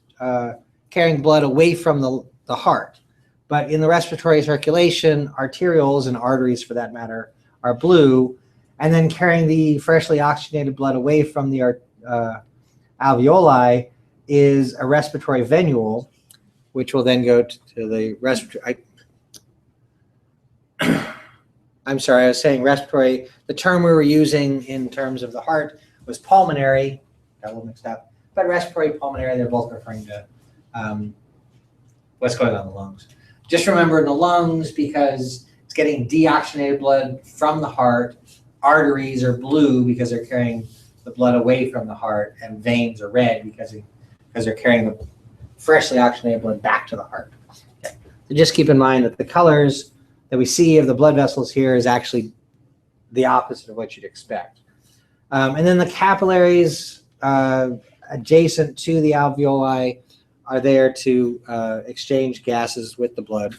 carrying blood away from the heart. But in the respiratory circulation, arterioles and arteries, for that matter, are blue, and then carrying the freshly oxygenated blood away from the alveoli is a respiratory venule, which will then go to the respiratory. I'm sorry, I was saying respiratory. The term we were using in terms of the heart was pulmonary. Got a little mixed up. But respiratory, pulmonary, they're both referring to what's going on in the lungs. just remember in the lungs, because it's getting deoxygenated blood from the heart, arteries are blue because they're carrying the blood away from the heart, and veins are red because they're carrying the freshly oxygenated blood back to the heart. Okay. So just keep in mind that the colors that we see of the blood vessels here is actually the opposite of what you'd expect. And then the capillaries adjacent to the alveoli are there to exchange gases with the blood.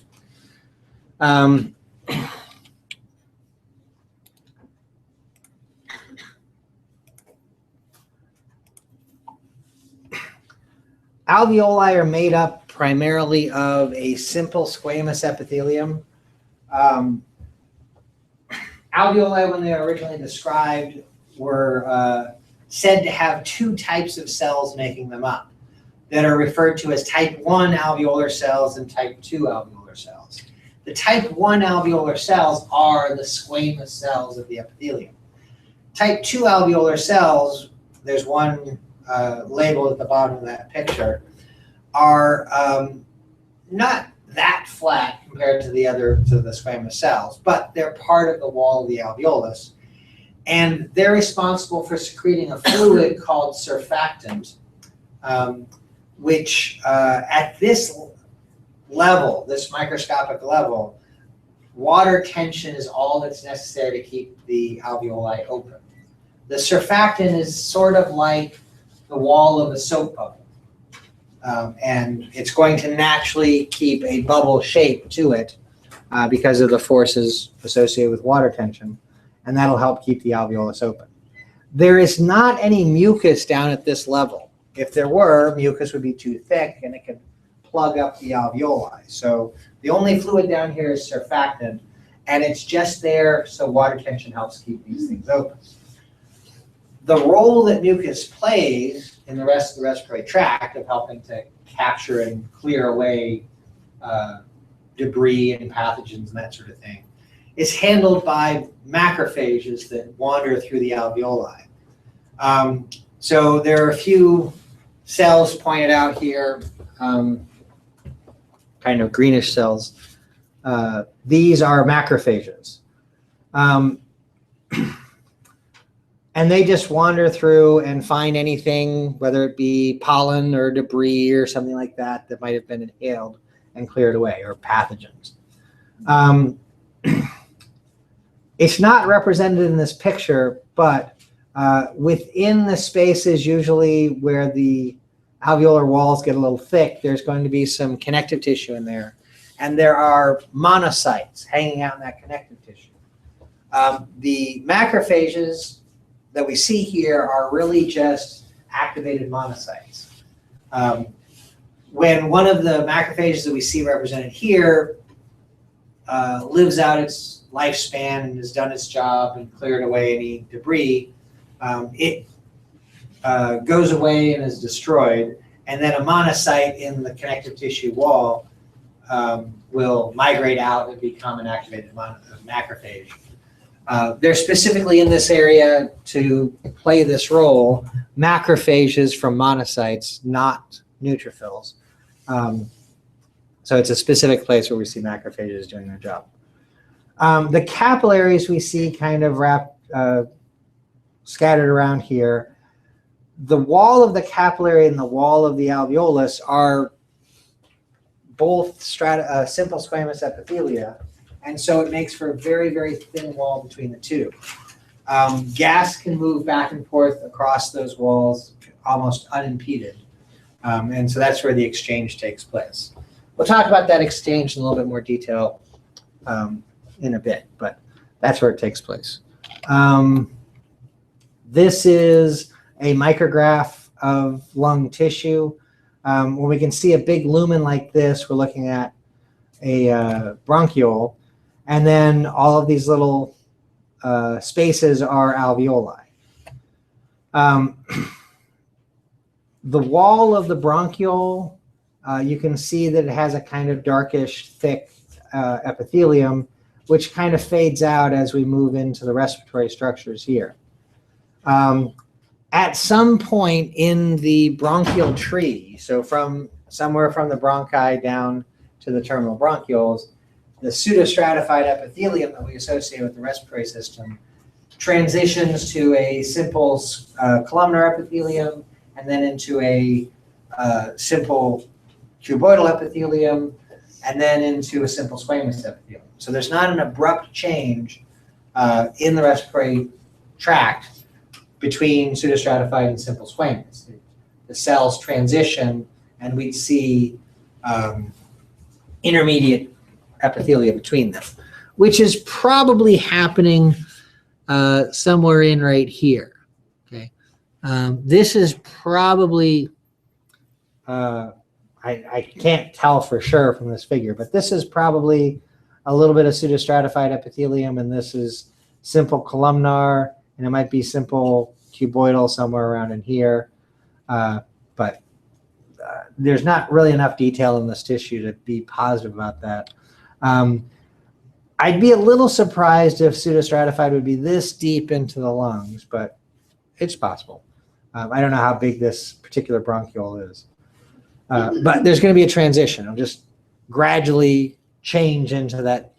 Alveoli are made up primarily of a simple squamous epithelium. Alveoli, when they were originally described, were said to have two types of cells making them up that are referred to as type 1 alveolar cells and type 2 alveolar cells. The type 1 alveolar cells are the squamous cells of the epithelium. Type 2 alveolar cells, there's one labeled at the bottom of that picture, are not that flat compared to the squamous cells, but they're part of the wall of the alveolus. And they're responsible for secreting a fluid called surfactant, which at this level, this microscopic level, water tension is all that's necessary to keep the alveoli open. The surfactant is sort of like the wall of a soap bubble. And it's going to naturally keep a bubble shape to it because of the forces associated with water tension, and that'll help keep the alveolus open. There is not any mucus down at this level. If there were, mucus would be too thick and it could plug up the alveoli. So the only fluid down here is surfactant, and it's just there so water tension helps keep these things open. The role that mucus plays in the rest of the respiratory tract of helping to capture and clear away debris and pathogens and that sort of thing is handled by macrophages that wander through the alveoli. So there are a few cells pointed out here, kind of greenish cells. These are macrophages. And they just wander through and find anything, whether it be pollen or debris or something like that, that might have been inhaled and cleared away, or pathogens. It's not represented in this picture, but within the spaces usually where the alveolar walls get a little thick, there's going to be some connective tissue in there. And there are monocytes hanging out in that connective tissue. The macrophages that we see here are really just activated monocytes. When one of the macrophages that we see represented here lives out its lifespan and has done its job and cleared away any debris, it goes away and is destroyed, and then a monocyte in the connective tissue wall will migrate out and become an activated macrophage. They're specifically in this area to play this role, macrophages from monocytes, not neutrophils. So it's a specific place where we see macrophages doing their job. The capillaries we see kind of scattered around here. The wall of the capillary and the wall of the alveolus are both simple squamous epithelia, and so it makes for a very, very thin wall between the two. Gas can move back and forth across those walls almost unimpeded, and so that's where the exchange takes place. We'll talk about that exchange in a little bit more detail in a bit, but that's where it takes place. This is a micrograph of lung tissue. When we can see a big lumen like this, we're looking at a bronchiole, and then all of these little spaces are alveoli. The wall of the bronchiole, you can see that it has a kind of darkish, thick epithelium, which kind of fades out as we move into the respiratory structures here. At some point in the bronchial tree, so from somewhere from the bronchi down to the terminal bronchioles, the pseudostratified epithelium that we associate with the respiratory system transitions to a simple columnar epithelium and then into a simple cuboidal epithelium and then into a simple squamous epithelium. So there's not an abrupt change in the respiratory tract between pseudostratified and simple squamous. The cells transition and we'd see intermediate epithelia between them, which is probably happening somewhere in right here. Okay, this is probably I can't tell for sure from this figure, but this is probably a little bit of pseudostratified epithelium, and this is simple columnar, and it might be simple cuboidal somewhere around in here, but there's not really enough detail in this tissue to be positive about that. I'd be a little surprised if pseudostratified would be this deep into the lungs, but it's possible. I don't know how big this particular bronchiole is. But there's going to be a transition. It'll just gradually change into that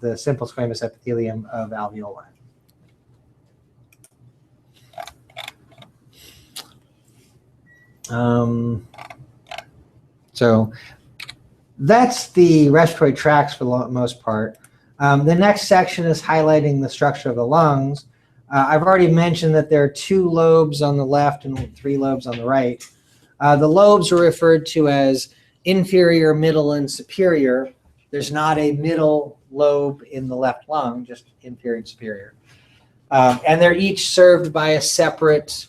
the simple squamous epithelium of alveoli. So that's the respiratory tracts for the most part. The next section is highlighting the structure of the lungs. I've already mentioned that there are 2 lobes on the left and 3 lobes on the right. The lobes are referred to as inferior, middle, and superior. There's not a middle lobe in the left lung, just inferior and superior. And they're each served by a separate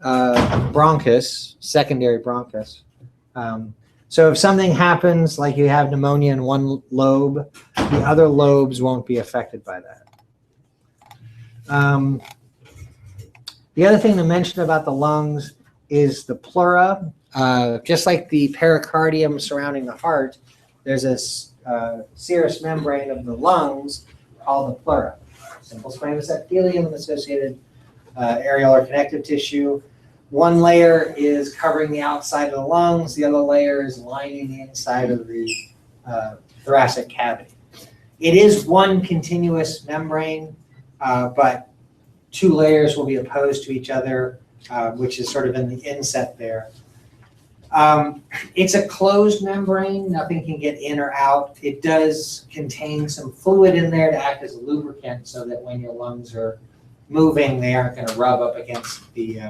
bronchus, secondary bronchus. So if something happens, like you have pneumonia in one lobe, the other lobes won't be affected by that. The other thing to mention about the lungs is the pleura. Just like the pericardium surrounding the heart, there's a serous membrane of the lungs called the pleura. Simple squamous epithelium and associated areolar connective tissue. One layer is covering the outside of the lungs. The other layer is lining the inside of the thoracic cavity. It is one continuous membrane, but 2 layers will be opposed to each other, which is sort of in the inset there. It's a closed membrane. Nothing can get in or out. It does contain some fluid in there to act as a lubricant so that when your lungs are moving, they aren't going to rub up against the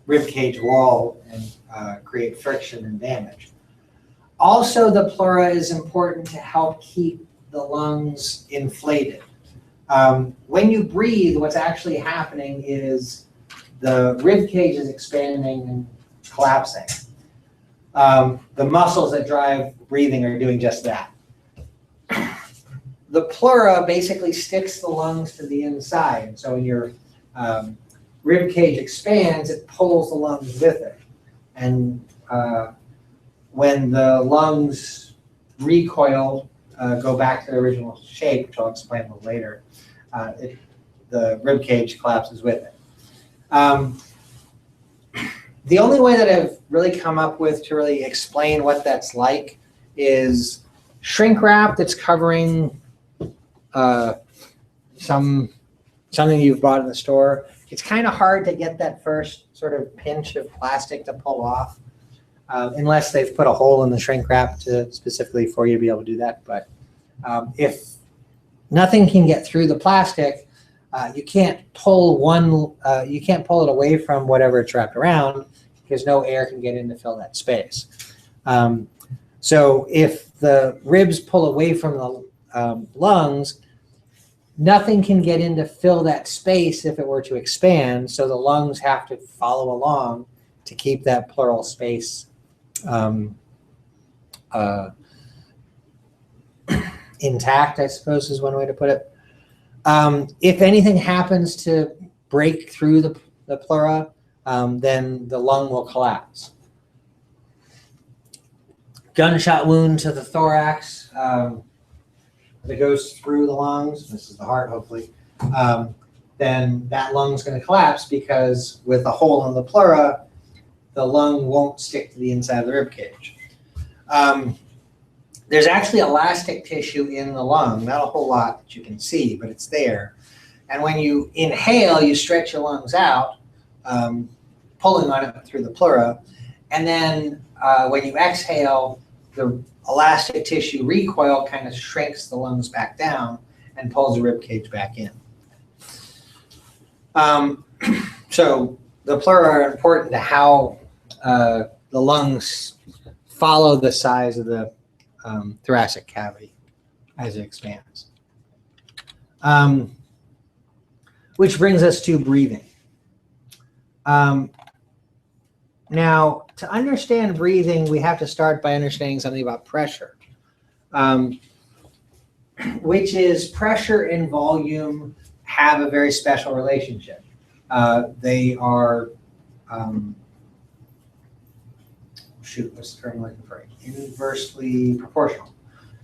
rib cage wall and create friction and damage. Also, the pleura is important to help keep the lungs inflated. When you breathe, what's actually happening is the rib cage is expanding and collapsing. The muscles that drive breathing are doing just that. The pleura basically sticks the lungs to the inside. So when your rib cage expands, it pulls the lungs with it. And when the lungs recoil, go back to the original shape, which I'll explain a little later, the rib cage collapses with it. The only way that I've really come up with to really explain what that's like is shrink wrap that's covering something you've bought in the store. It's kind of hard to get that first sort of pinch of plastic to pull off, unless they've put a hole in the shrink wrap specifically for you to be able to do that. But if nothing can get through the plastic, you can't pull it away from whatever it's wrapped around because no air can get in to fill that space. So if the ribs pull away from the lungs, nothing can get in to fill that space if it were to expand. So the lungs have to follow along to keep that pleural space intact, I suppose is one way to put it. If anything happens to break through the pleura, then the lung will collapse. Gunshot wound to the thorax that goes through the lungs, this is the heart hopefully, then that lung's going to collapse because with a hole in the pleura, the lung won't stick to the inside of the rib cage. There's actually elastic tissue in the lung, not a whole lot that you can see, but it's there. And when you inhale, you stretch your lungs out, pulling on it through the pleura. And then when you exhale, the elastic tissue recoil kind of shrinks the lungs back down and pulls the rib cage back in. So the pleura are important to how the lungs follow the size of the thoracic cavity as it expands. Which brings us to breathing. Now, to understand breathing, we have to start by understanding something about pressure, which is pressure and volume have a very special relationship. They are, what's the term I'm looking for? Inversely proportional.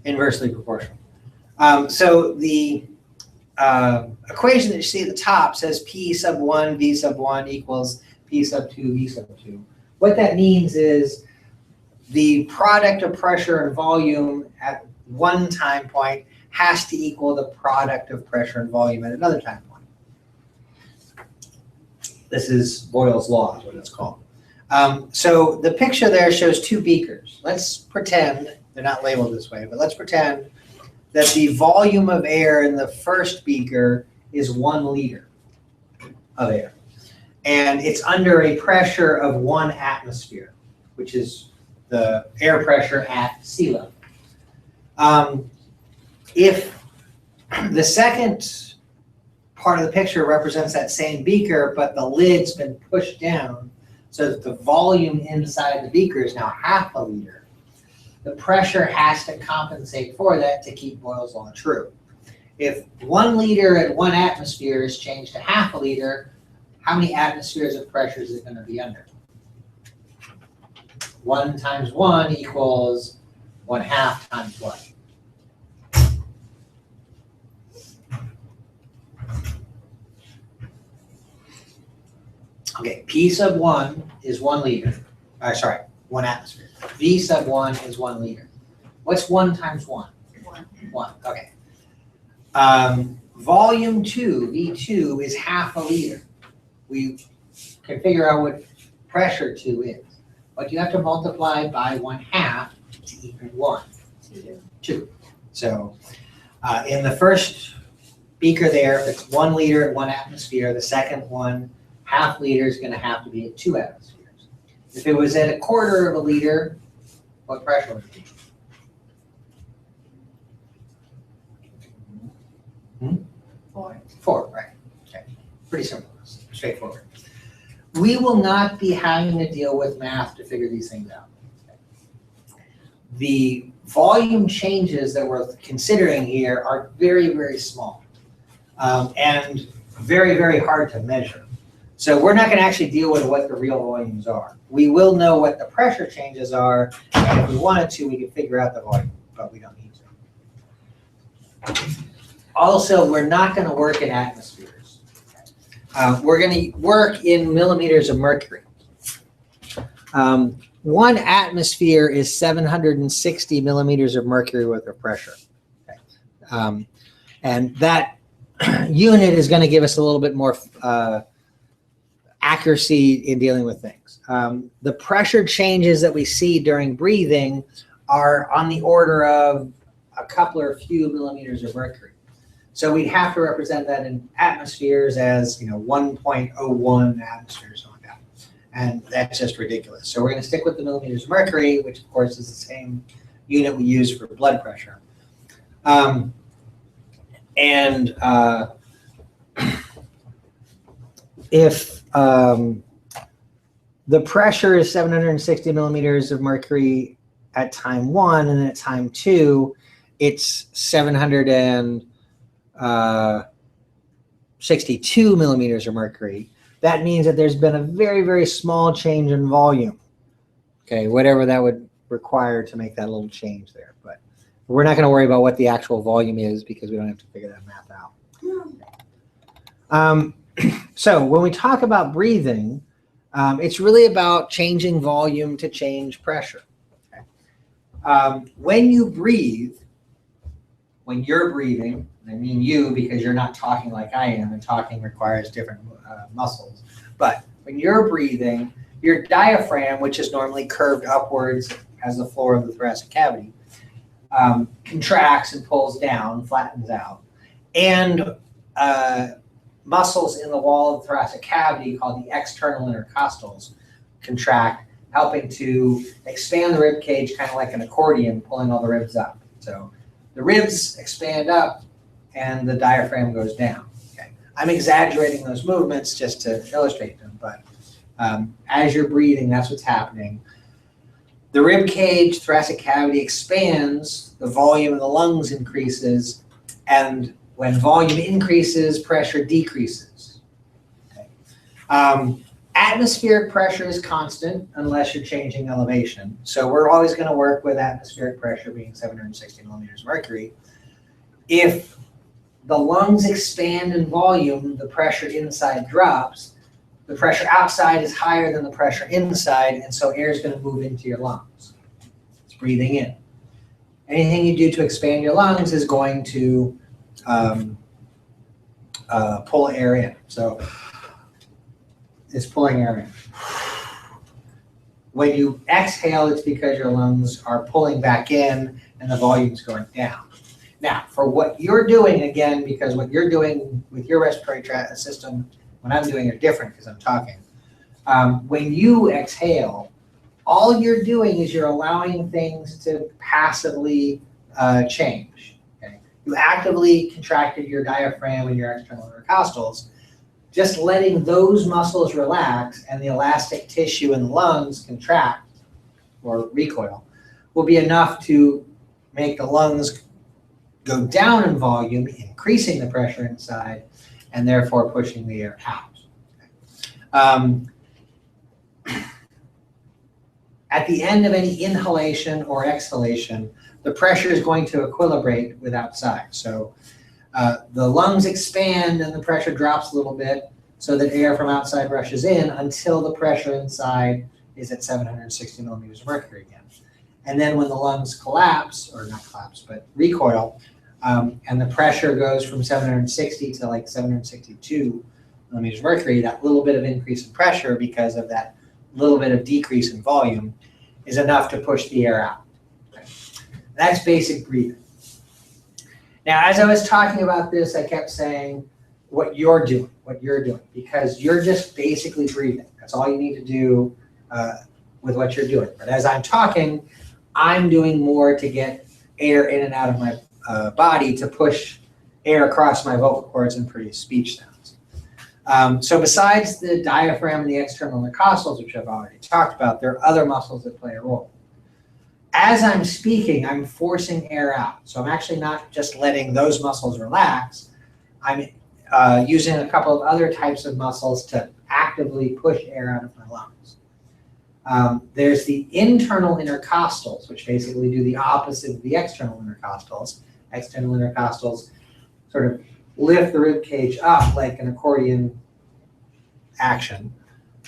Inversely proportional. So the equation that you see at the top says P sub 1, V sub 1 equals P sub 2, V sub 2. What that means is the product of pressure and volume at one time point has to equal the product of pressure and volume at another time point. This is Boyle's law, is what it's called. So the picture there shows two beakers. Let's pretend, they're not labeled this way, but let's pretend that the volume of air in the first beaker is 1 liter of air. And it's under a pressure of 1 atmosphere, which is the air pressure at sea level. If the second part of the picture represents that same beaker, but the lid's been pushed down so that the volume inside the beaker is now 1/2 liter, the pressure has to compensate for that to keep Boyle's law true. If 1 liter at 1 atmosphere is changed to 1/2 liter, how many atmospheres of pressure is it going to be under? 1 times 1 equals 1/2 times what? Okay, P sub 1 is 1 liter. 1 atmosphere. V sub 1 is 1 liter. What's 1 times 1? 1, okay. Volume 2, V2, is 1/2 liter. We can figure out what pressure 2 is. But you have to multiply by 1/2 to equal 1. 2. So in the first beaker there, if it's 1 liter at 1 atmosphere, the second one, 1/2 liter, is going to have to be at 2 atmospheres. If it was at 1/4 of a liter, what pressure would it be? 4. 4, right. Okay. Pretty simple, straightforward. We will not be having to deal with math to figure these things out. The volume changes that we're considering here are very, very small and very, very hard to measure. So we're not going to actually deal with what the real volumes are. We will know what the pressure changes are, and if we wanted to, we could figure out the volume, but we don't need to. Also, we're not going to work in atmospheres. We're going to work in millimeters of mercury. 1 atmosphere is 760 millimeters of mercury worth of pressure. Okay. And that unit is going to give us a little bit more accuracy in dealing with things. The pressure changes that we see during breathing are on the order of a couple or a few millimeters of mercury. So we'd have to represent that in atmospheres as 1.01 atmospheres, something like that. And that's just ridiculous. So we're going to stick with the millimeters of mercury, which of course is the same unit we use for blood pressure. If the pressure is 760 millimeters of mercury at time 1, and then at time 2, it's 762 millimeters of mercury. That means that there's been a very, very small change in volume. Okay, whatever that would require to make that little change there. But we're not going to worry about what the actual volume is because we don't have to figure that math out. So when we talk about breathing, it's really about changing volume to change pressure. Okay. When you breathe, when you're breathing, I mean you because you're not talking like I am, and talking requires different muscles. But when you're breathing, your diaphragm, which is normally curved upwards as the floor of the thoracic cavity, contracts and pulls down, flattens out. And muscles in the wall of the thoracic cavity called the external intercostals contract, helping to expand the rib cage kind of like an accordion, pulling all the ribs up. So the ribs expand up and the diaphragm goes down. Okay. I'm exaggerating those movements just to illustrate them, but as you're breathing, that's what's happening. The rib cage, thoracic cavity expands, the volume of the lungs increases, and when volume increases, pressure decreases. Okay. Atmospheric pressure is constant unless you're changing elevation. So we're always going to work with atmospheric pressure being 760 millimeters of mercury. If the lungs expand in volume, the pressure inside drops. The pressure outside is higher than the pressure inside, and so air is going to move into your lungs. It's breathing in. Anything you do to expand your lungs is going to pull air in. So it's pulling air in. When you exhale, it's because your lungs are pulling back in and the volume's going down. Now, for what you're doing, again, because what you're doing with your respiratory system, when I'm doing are different because I'm talking. When you exhale, all you're doing is you're allowing things to passively change. Okay? You actively contracted your diaphragm and your external intercostals. Just letting those muscles relax and the elastic tissue in the lungs contract or recoil will be enough to make the lungs go down in volume, increasing the pressure inside, and therefore pushing the air out. At the end of any inhalation or exhalation, the pressure is going to equilibrate with outside. So the lungs expand and the pressure drops a little bit so that air from outside rushes in until the pressure inside is at 760 millimeters of mercury again. And then when the lungs collapse, or not collapse, but recoil, and the pressure goes from 760 to like 762 millimeters of mercury, that little bit of increase in pressure because of that little bit of decrease in volume is enough to push the air out. Okay. That's basic breathing. Now, as I was talking about this, I kept saying what you're doing, because you're just basically breathing. That's all you need to do with what you're doing. But as I'm talking, I'm doing more to get air in and out of my body to push air across my vocal cords and produce speech sounds. So besides the diaphragm and the external intercostals, which I've already talked about, there are other muscles that play a role. As I'm speaking, I'm forcing air out. So I'm actually not just letting those muscles relax. I'm using a couple of other types of muscles to actively push air out of my lungs. There's the internal intercostals, which basically do the opposite of the external intercostals. External intercostals sort of lift the rib cage up like an accordion action.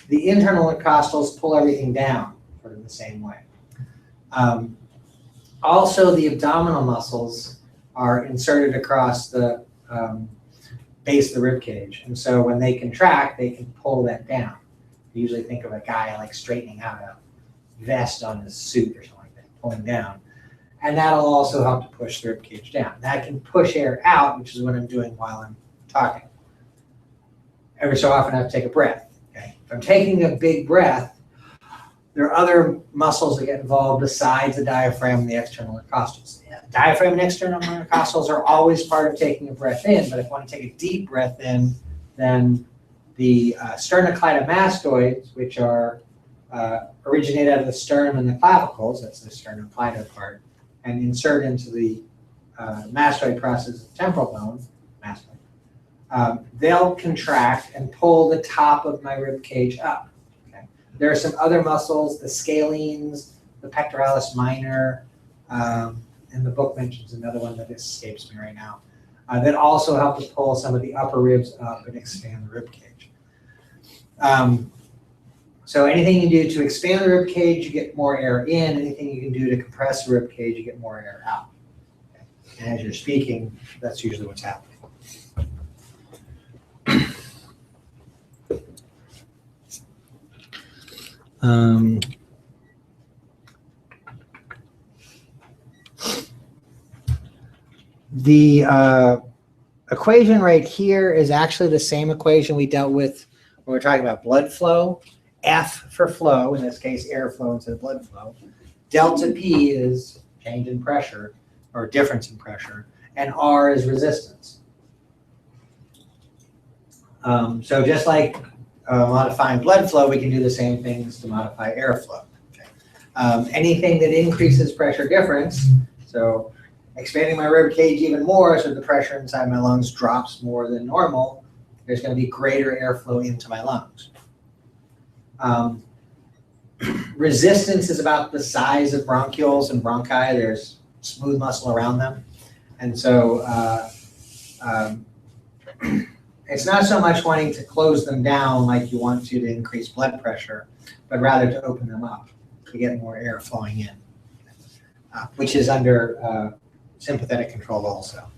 The internal intercostals pull everything down sort of in the same way. Also, the abdominal muscles are inserted across the base of the rib cage. And so when they contract, they can pull that down. You usually think of a guy like straightening out a vest on his suit or something like that, pulling down. And that'll also help to push the rib cage down. That can push air out, which is what I'm doing while I'm talking. Every so often I have to take a breath. Okay? If I'm taking a big breath, there are other muscles that get involved besides the diaphragm and the external intercostals. Yeah, diaphragm and external intercostals are always part of taking a breath in, but if I want to take a deep breath in, then the sternocleidomastoids, which are originate out of the sternum and the clavicles, that's the sternocleido part, and insert into the mastoid process of the temporal bone, mastoid, they'll contract and pull the top of my rib cage up. Okay? There are some other muscles, the scalenes, the pectoralis minor, and the book mentions another one that escapes me right now, that also help to pull some of the upper ribs up and expand the rib cage. So anything you do to expand the rib cage, you get more air in. Anything you can do to compress the rib cage, you get more air out. And as you're speaking, that's usually what's happening. The equation right here is actually the same equation we dealt with when we're talking about blood flow. F for flow, in this case airflow instead of blood flow. Delta P is change in pressure or difference in pressure, and R is resistance. So just like modifying blood flow, we can do the same things to modify airflow. Okay. Anything that increases pressure difference, so expanding my rib cage even more so the pressure inside my lungs drops more than normal, there's going to be greater airflow into my lungs. Resistance is about the size of bronchioles and bronchi. There's smooth muscle around them. And so it's not so much wanting to close them down like you want to increase blood pressure, but rather to open them up to get more air flowing in, which is under sympathetic control also.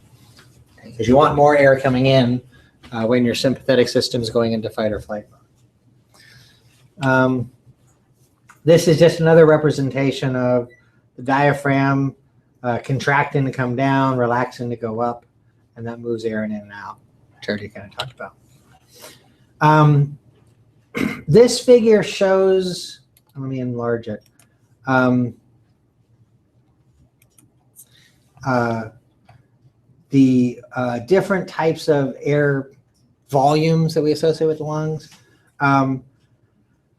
Because you want more air coming in when your sympathetic system is going into fight or flight mode. This is just another representation of the diaphragm contracting to come down, relaxing to go up, and that moves air in and out, which I already kind of talked about. This figure shows, let me enlarge it. The different types of air volumes that we associate with the lungs.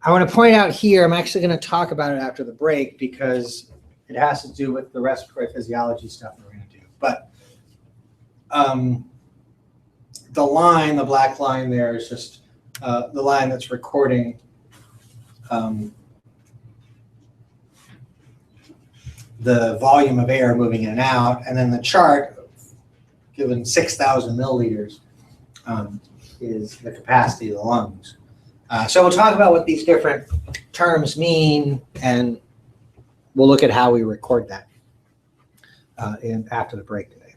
I want to point out here, I'm actually going to talk about it after the break because it has to do with the respiratory physiology stuff that we're going to do. But the line, the black line there is just the line that's recording the volume of air moving in and out. And then the chart, given 6,000 milliliters, is the capacity of the lungs. So we'll talk about what these different terms mean, and we'll look at how we record that after the break today.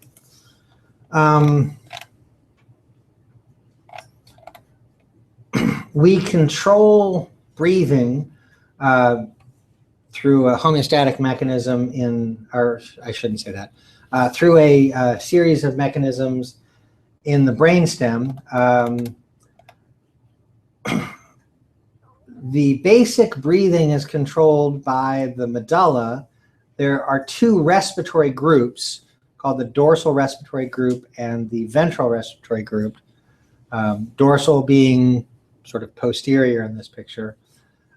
We control breathing through a homeostatic mechanism or I shouldn't say that, through a series of mechanisms in the brainstem. The basic breathing is controlled by the medulla. There are two respiratory groups called the dorsal respiratory group and the ventral respiratory group. Dorsal being sort of posterior in this picture.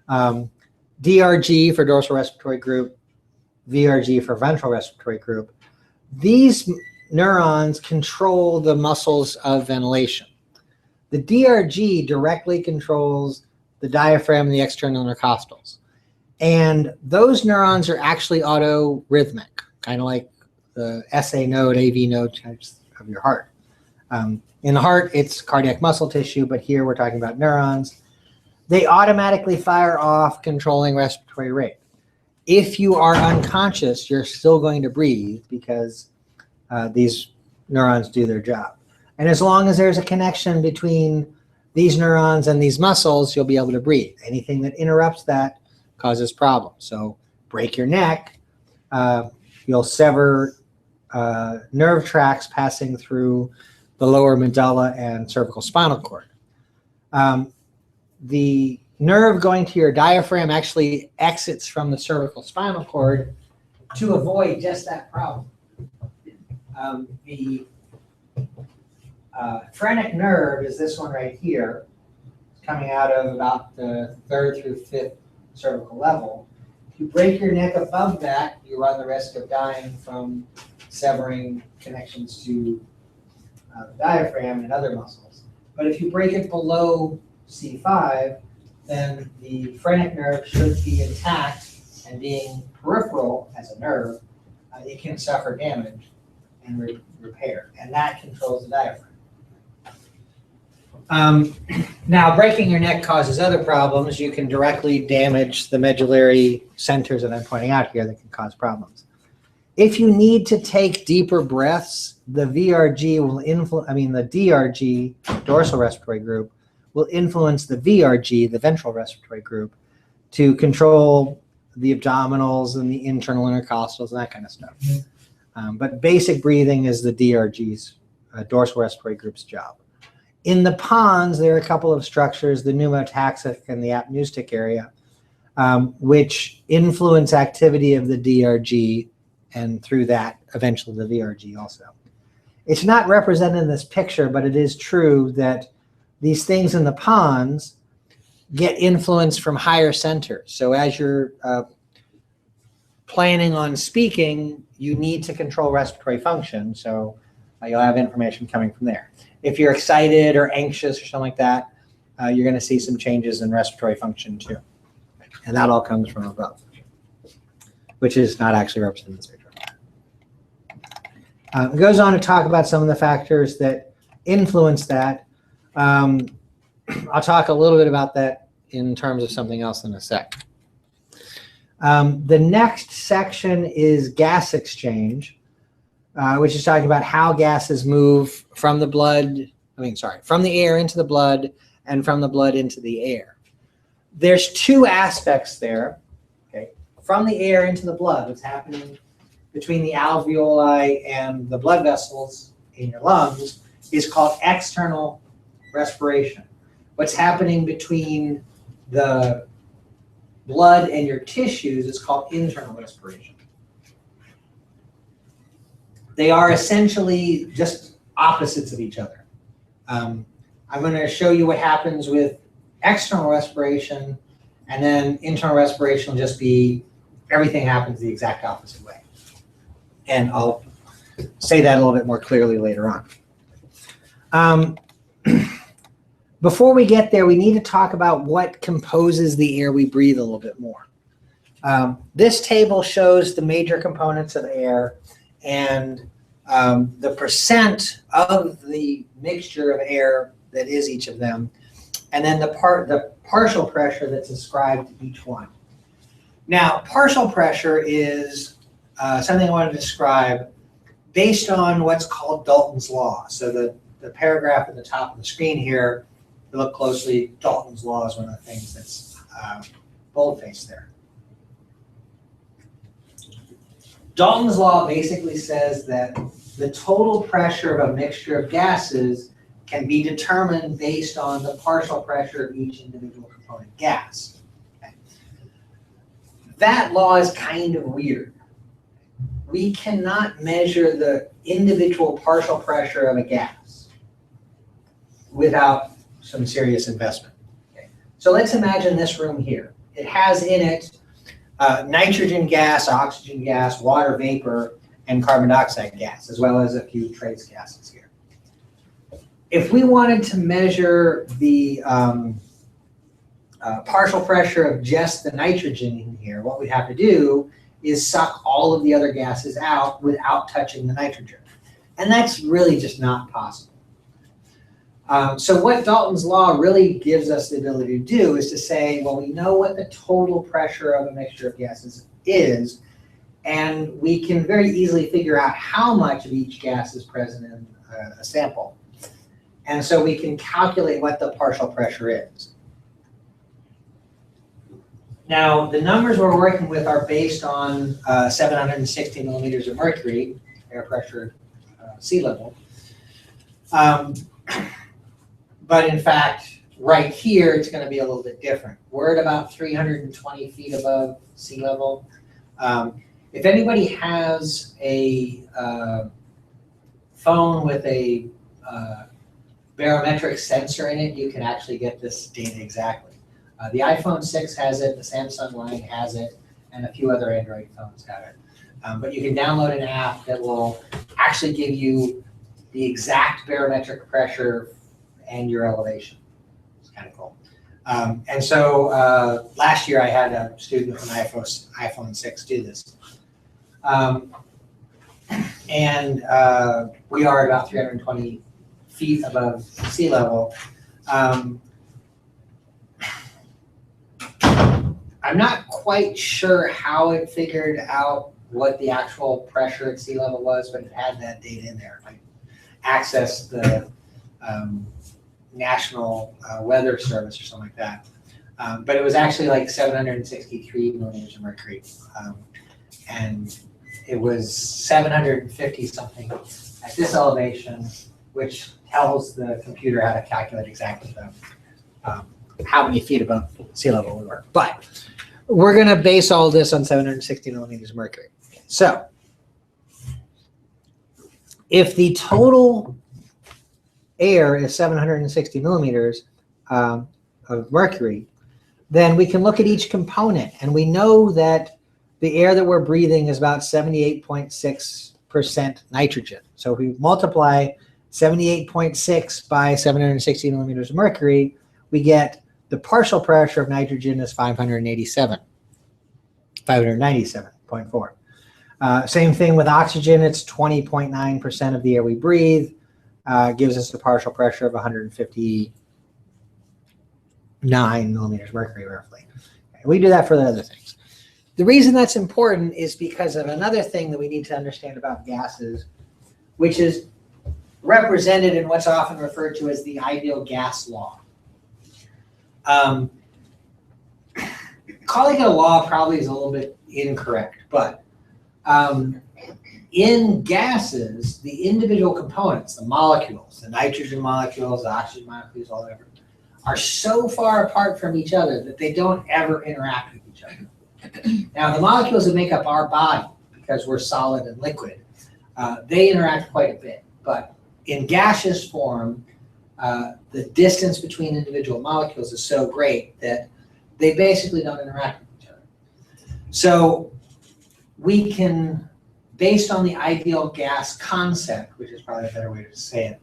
DRG for dorsal respiratory group, VRG for ventral respiratory group. These neurons control the muscles of ventilation. The DRG directly controls the diaphragm and the external intercostals. And those neurons are actually autorhythmic, kind of like the SA node, AV node types of your heart. In the heart, it's cardiac muscle tissue, but here we're talking about neurons. They automatically fire off controlling respiratory rate. If you are unconscious, you're still going to breathe because these neurons do their job. And as long as there's a connection between these neurons and these muscles, you'll be able to breathe. Anything that interrupts that causes problems. So break your neck, you'll sever nerve tracts passing through the lower medulla and cervical spinal cord. The nerve going to your diaphragm actually exits from the cervical spinal cord to avoid just that problem. The phrenic nerve is this one right here, coming out of about the 3rd through 5th cervical level. If you break your neck above that, you run the risk of dying from severing connections to the diaphragm and other muscles. But if you break it below C5, then the phrenic nerve should be intact, and being peripheral as a nerve, it can suffer damage and repair, and that controls the diaphragm. Now, breaking your neck causes other problems. You can directly damage the medullary centers that I'm pointing out here that can cause problems. If you need to take deeper breaths, the VRG will the DRG, dorsal respiratory group, will influence the VRG, the ventral respiratory group, to control the abdominals and the internal intercostals and that kind of stuff. But basic breathing is the DRG's, dorsal respiratory group's job. In the pons, there are a couple of structures, the pneumotaxic and the apneustic area, which influence activity of the DRG, and through that, eventually the VRG also. It's not represented in this picture, but it is true that these things in the pons get influence from higher centers. So as you're planning on speaking, you need to control respiratory function, so you'll have information coming from there. If you're excited or anxious or something like that, you're going to see some changes in respiratory function too. And that all comes from above, which is not actually represented in this picture. It goes on to talk about some of the factors that influence that. I'll talk a little bit about that in terms of something else in a sec. The next section is gas exchange, which is talking about how gases move from the from the air into the blood and from the blood into the air. There's two aspects there. Okay, from the air into the blood, what's happening between the alveoli and the blood vessels in your lungs is called external respiration. What's happening between the blood and your tissues is called internal respiration. They are essentially just opposites of each other. I'm going to show you what happens with external respiration, and then internal respiration will just be everything happens the exact opposite way. And I'll say that a little bit more clearly later on. Before we get there, we need to talk about what composes the air we breathe a little bit more. This table shows the major components of air and the percent of the mixture of air that is each of them, and then the partial pressure that's ascribed to each one. Now, partial pressure is something I want to describe based on what's called Dalton's law. So the paragraph at the top of the screen here, if you look closely, Dalton's law is one of the things that's boldfaced there. Dalton's law basically says that the total pressure of a mixture of gases can be determined based on the partial pressure of each individual component gas. Okay. That law is kind of weird. We cannot measure the individual partial pressure of a gas without some serious investment. Okay. So let's imagine this room here. It has in it nitrogen gas, oxygen gas, water vapor, and carbon dioxide gas, as well as a few trace gases here. If we wanted to measure the partial pressure of just the nitrogen in here, what we'd have to do is suck all of the other gases out without touching the nitrogen. And that's really just not possible. So what Dalton's law really gives us the ability to do is to say, well, we know what the total pressure of a mixture of gases is, and we can very easily figure out how much of each gas is present in a sample. And so we can calculate what the partial pressure is. Now, the numbers we're working with are based on 760 millimeters of mercury, air pressure, sea level. But in fact, right here, it's going to be a little bit different. We're at about 320 feet above sea level. If anybody has a phone with a barometric sensor in it, you can actually get this data exactly. The iPhone 6 has it, the Samsung line has it, and a few other Android phones have it. But you can download an app that will actually give you the exact barometric pressure and your elevation. It's kind of cool. And so last year I had a student with an iPhone 6 do this. And we are about 320 feet above sea level. I'm not quite sure how it figured out what the actual pressure at sea level was, but it had that data in there. I accessed the National Weather Service or something like that. But it was actually like 763 millimeters of mercury. And it was 750 something at this elevation, which tells the computer how to calculate exactly how many feet above sea level we were. But we're going to base all this on 760 millimeters of mercury. So if the total air is 760 millimeters of mercury, then we can look at each component, and we know that the air that we're breathing is about 78.6% nitrogen. So if we multiply 78.6 by 760 millimeters of mercury, we get the partial pressure of nitrogen is 597.4. Same thing with oxygen. It's 20.9% of the air we breathe. Gives us the partial pressure of 159 millimeters mercury, roughly. Okay, we do that for the other things. The reason that's important is because of another thing that we need to understand about gases, which is represented in what's often referred to as the ideal gas law. Calling it a law probably is a little bit incorrect, but in gases, the individual components, the molecules, the nitrogen molecules, the oxygen molecules, all that, are so far apart from each other that they don't ever interact with each other. Now, the molecules that make up our body, because we're solid and liquid, they interact quite a bit. But in gaseous form, the distance between individual molecules is so great that they basically don't interact with each other. So we can, based on the ideal gas concept, which is probably a better way to say it,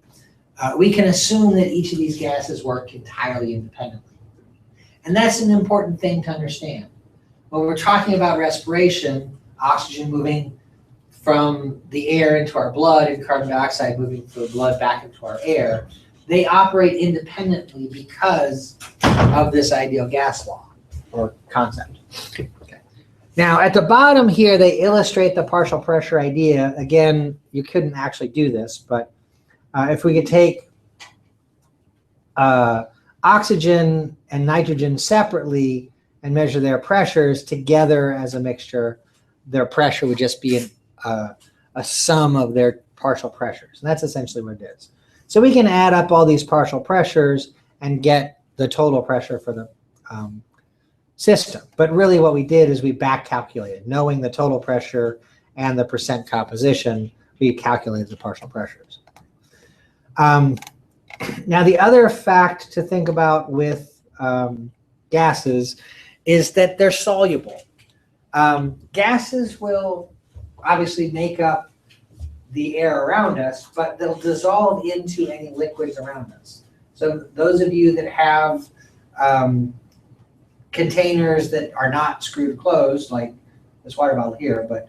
we can assume that each of these gases work entirely independently. And that's an important thing to understand. When we're talking about respiration, oxygen moving from the air into our blood and carbon dioxide moving from the blood back into our air, they operate independently because of this ideal gas law or concept. Okay. Now, at the bottom here, they illustrate the partial pressure idea. Again, you couldn't actually do this, but if we could take oxygen and nitrogen separately and measure their pressures together as a mixture, their pressure would just be a sum of their partial pressures. And that's essentially what it is. So we can add up all these partial pressures and get the total pressure for the system. But really what we did is we back calculated. Knowing the total pressure and the percent composition, we calculated the partial pressures. Now, the other fact to think about with gases is that they're soluble. Gases will obviously make up the air around us, but they'll dissolve into any liquids around us. So those of you that have containers that are not screwed closed, like this water bottle here, but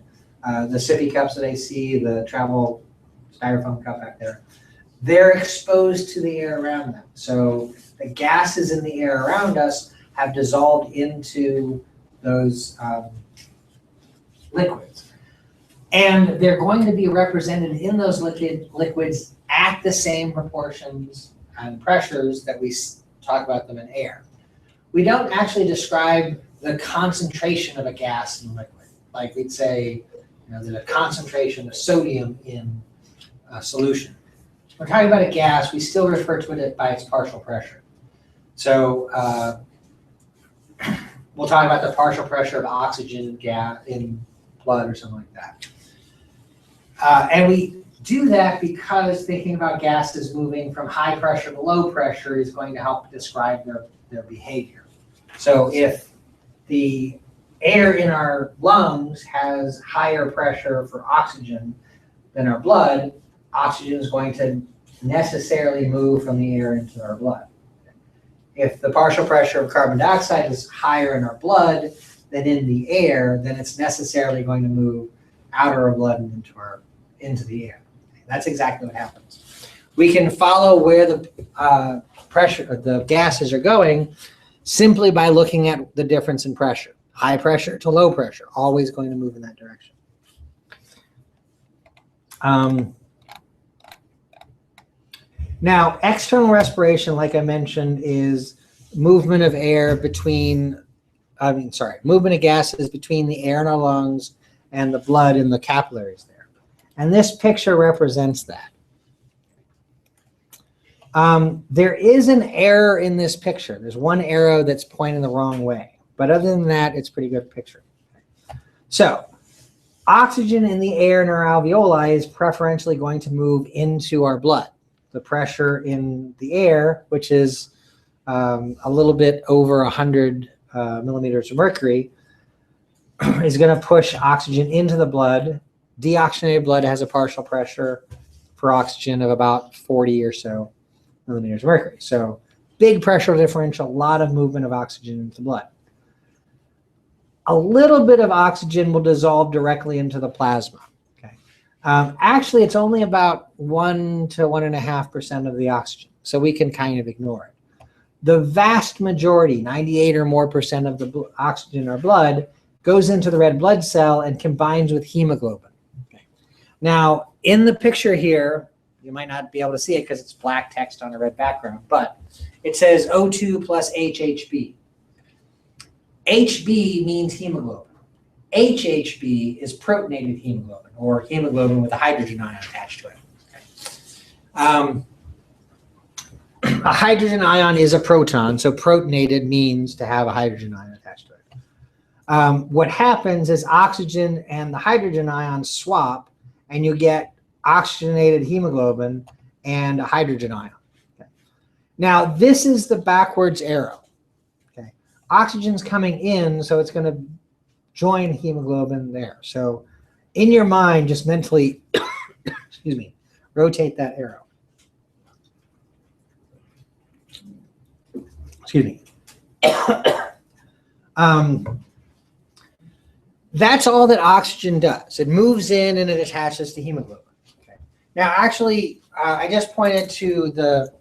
the sippy cups that I see, the travel styrofoam cup back there, they're exposed to the air around them. So the gases in the air around us have dissolved into those liquids. And they're going to be represented in those liquids at the same proportions and pressures that we talk about them in air. We don't actually describe the concentration of a gas in liquid. Like we'd say, there's a concentration of sodium in a solution. We're talking about a gas, we still refer to it by its partial pressure. So we'll talk about the partial pressure of oxygen gas in blood or something like that. And we do that because thinking about gases moving from high pressure to low pressure is going to help describe their behavior. So if the air in our lungs has higher pressure for oxygen than our blood, oxygen is going to necessarily move from the air into our blood. If the partial pressure of carbon dioxide is higher in our blood than in the air, then it's necessarily going to move out of our blood and into the air. That's exactly what happens. We can follow where the the gases are going simply by looking at the difference in pressure. High pressure to low pressure, always going to move in that direction. Now, external respiration, like I mentioned, is movement of air between, movement of gases between the air in our lungs and the blood in the capillaries there. And this picture represents that. There is an error in this picture. There's one arrow that's pointing the wrong way. But other than that, it's a pretty good picture. So, oxygen in the air in our alveoli is preferentially going to move into our blood. The pressure in the air, which is a little bit over 100 millimeters of mercury, is going to push oxygen into the blood. Deoxygenated blood has a partial pressure for oxygen of about 40 or so millimeters of mercury. So big pressure differential, a lot of movement of oxygen into the blood. A little bit of oxygen will dissolve directly into the plasma. Okay. Actually, it's only about 1 to 1.5% of the oxygen, so we can kind of ignore it. The vast majority, 98 or more percent of the oxygen in our blood, goes into the red blood cell and combines with hemoglobin. Okay. Now, in the picture here, you might not be able to see it because it's black text on a red background, but it says O2 plus HHB. HB means hemoglobin. HHB is protonated hemoglobin, or hemoglobin with a hydrogen ion attached to it. Okay. A hydrogen ion is a proton, so protonated means to have a hydrogen ion attached to it. What happens is oxygen and the hydrogen ion swap, and you get oxygenated hemoglobin and a hydrogen ion. Okay. Now, this is the backwards arrow. Okay. Oxygen's coming in, so it's going to join hemoglobin there. So in your mind, just mentally, excuse me, rotate that arrow. Excuse me. That's all that oxygen does. It moves in and it attaches to hemoglobin. Okay. Now, actually, I just pointed to the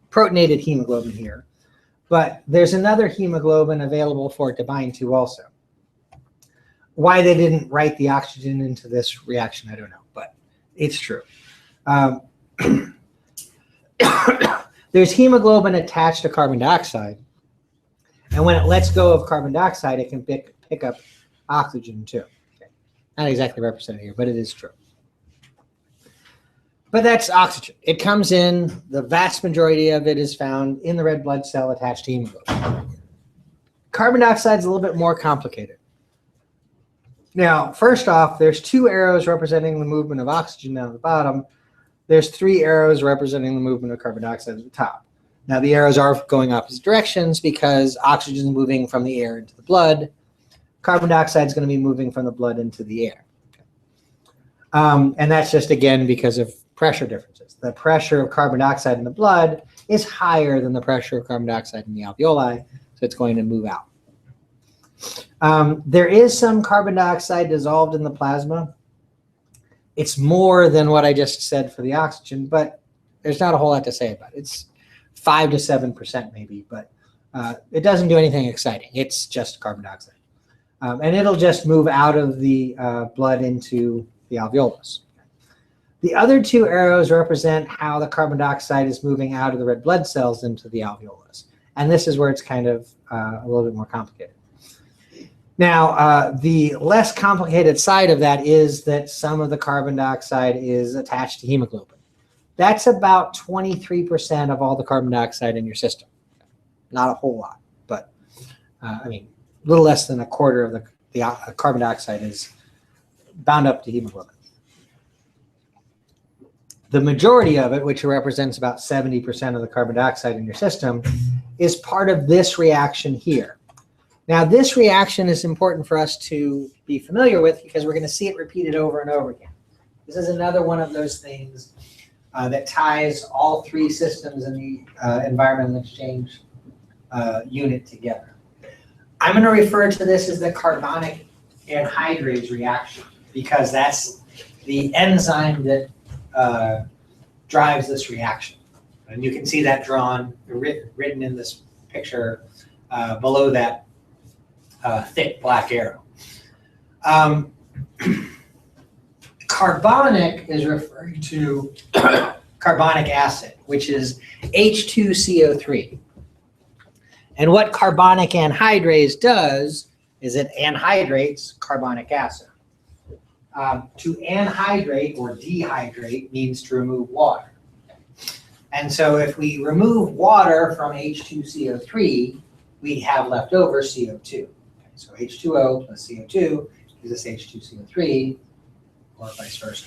protonated hemoglobin here, but there's another hemoglobin available for it to bind to also. Why they didn't write the oxygen into this reaction, I don't know, but it's true. There's hemoglobin attached to carbon dioxide, and when it lets go of carbon dioxide, it can pick up oxygen too. Okay. Not exactly represented here, but it is true. But that's oxygen. It comes in, the vast majority of it is found in the red blood cell attached to hemoglobin. Carbon dioxide is a little bit more complicated. Now, first off, there's 2 arrows representing the movement of oxygen down at the bottom. There's 3 arrows representing the movement of carbon dioxide at the top. Now, the arrows are going opposite directions because oxygen is moving from the air into the blood. Carbon dioxide is going to be moving from the blood into the air. And that's just, again, because of pressure differences. The pressure of carbon dioxide in the blood is higher than the pressure of carbon dioxide in the alveoli, so it's going to move out. There is some carbon dioxide dissolved in the plasma. It's more than what I just said for the oxygen, but there's not a whole lot to say about it. It's 5 to 7% maybe, but it doesn't do anything exciting. It's just carbon dioxide. And it'll just move out of the blood into the alveolus. The other 2 arrows represent how the carbon dioxide is moving out of the red blood cells into the alveolus. And this is where it's kind of a little bit more complicated. Now, the less complicated side of that is that some of the carbon dioxide is attached to hemoglobin. That's about 23% of all the carbon dioxide in your system. Not a whole lot, but I mean, a little less than a quarter of the carbon dioxide is bound up to hemoglobin. The majority of it, which represents about 70% of the carbon dioxide in your system, is part of this reaction here. Now, this reaction is important for us to be familiar with because we're going to see it repeated over and over again. This is another one of those things that ties all 3 systems in the environmental exchange unit together. I'm going to refer to this as the carbonic anhydrase reaction because that's the enzyme that drives this reaction. And you can see that drawn, written in this picture below that thick black arrow. Carbonic is referring to carbonic acid, which is H2CO3. And what carbonic anhydrase does is it anhydrates carbonic acid. To anhydrate or dehydrate means to remove water. And so if we remove water from H2CO3, we have left over CO2. So H2O plus CO2 gives us H2CO3, or vice versa.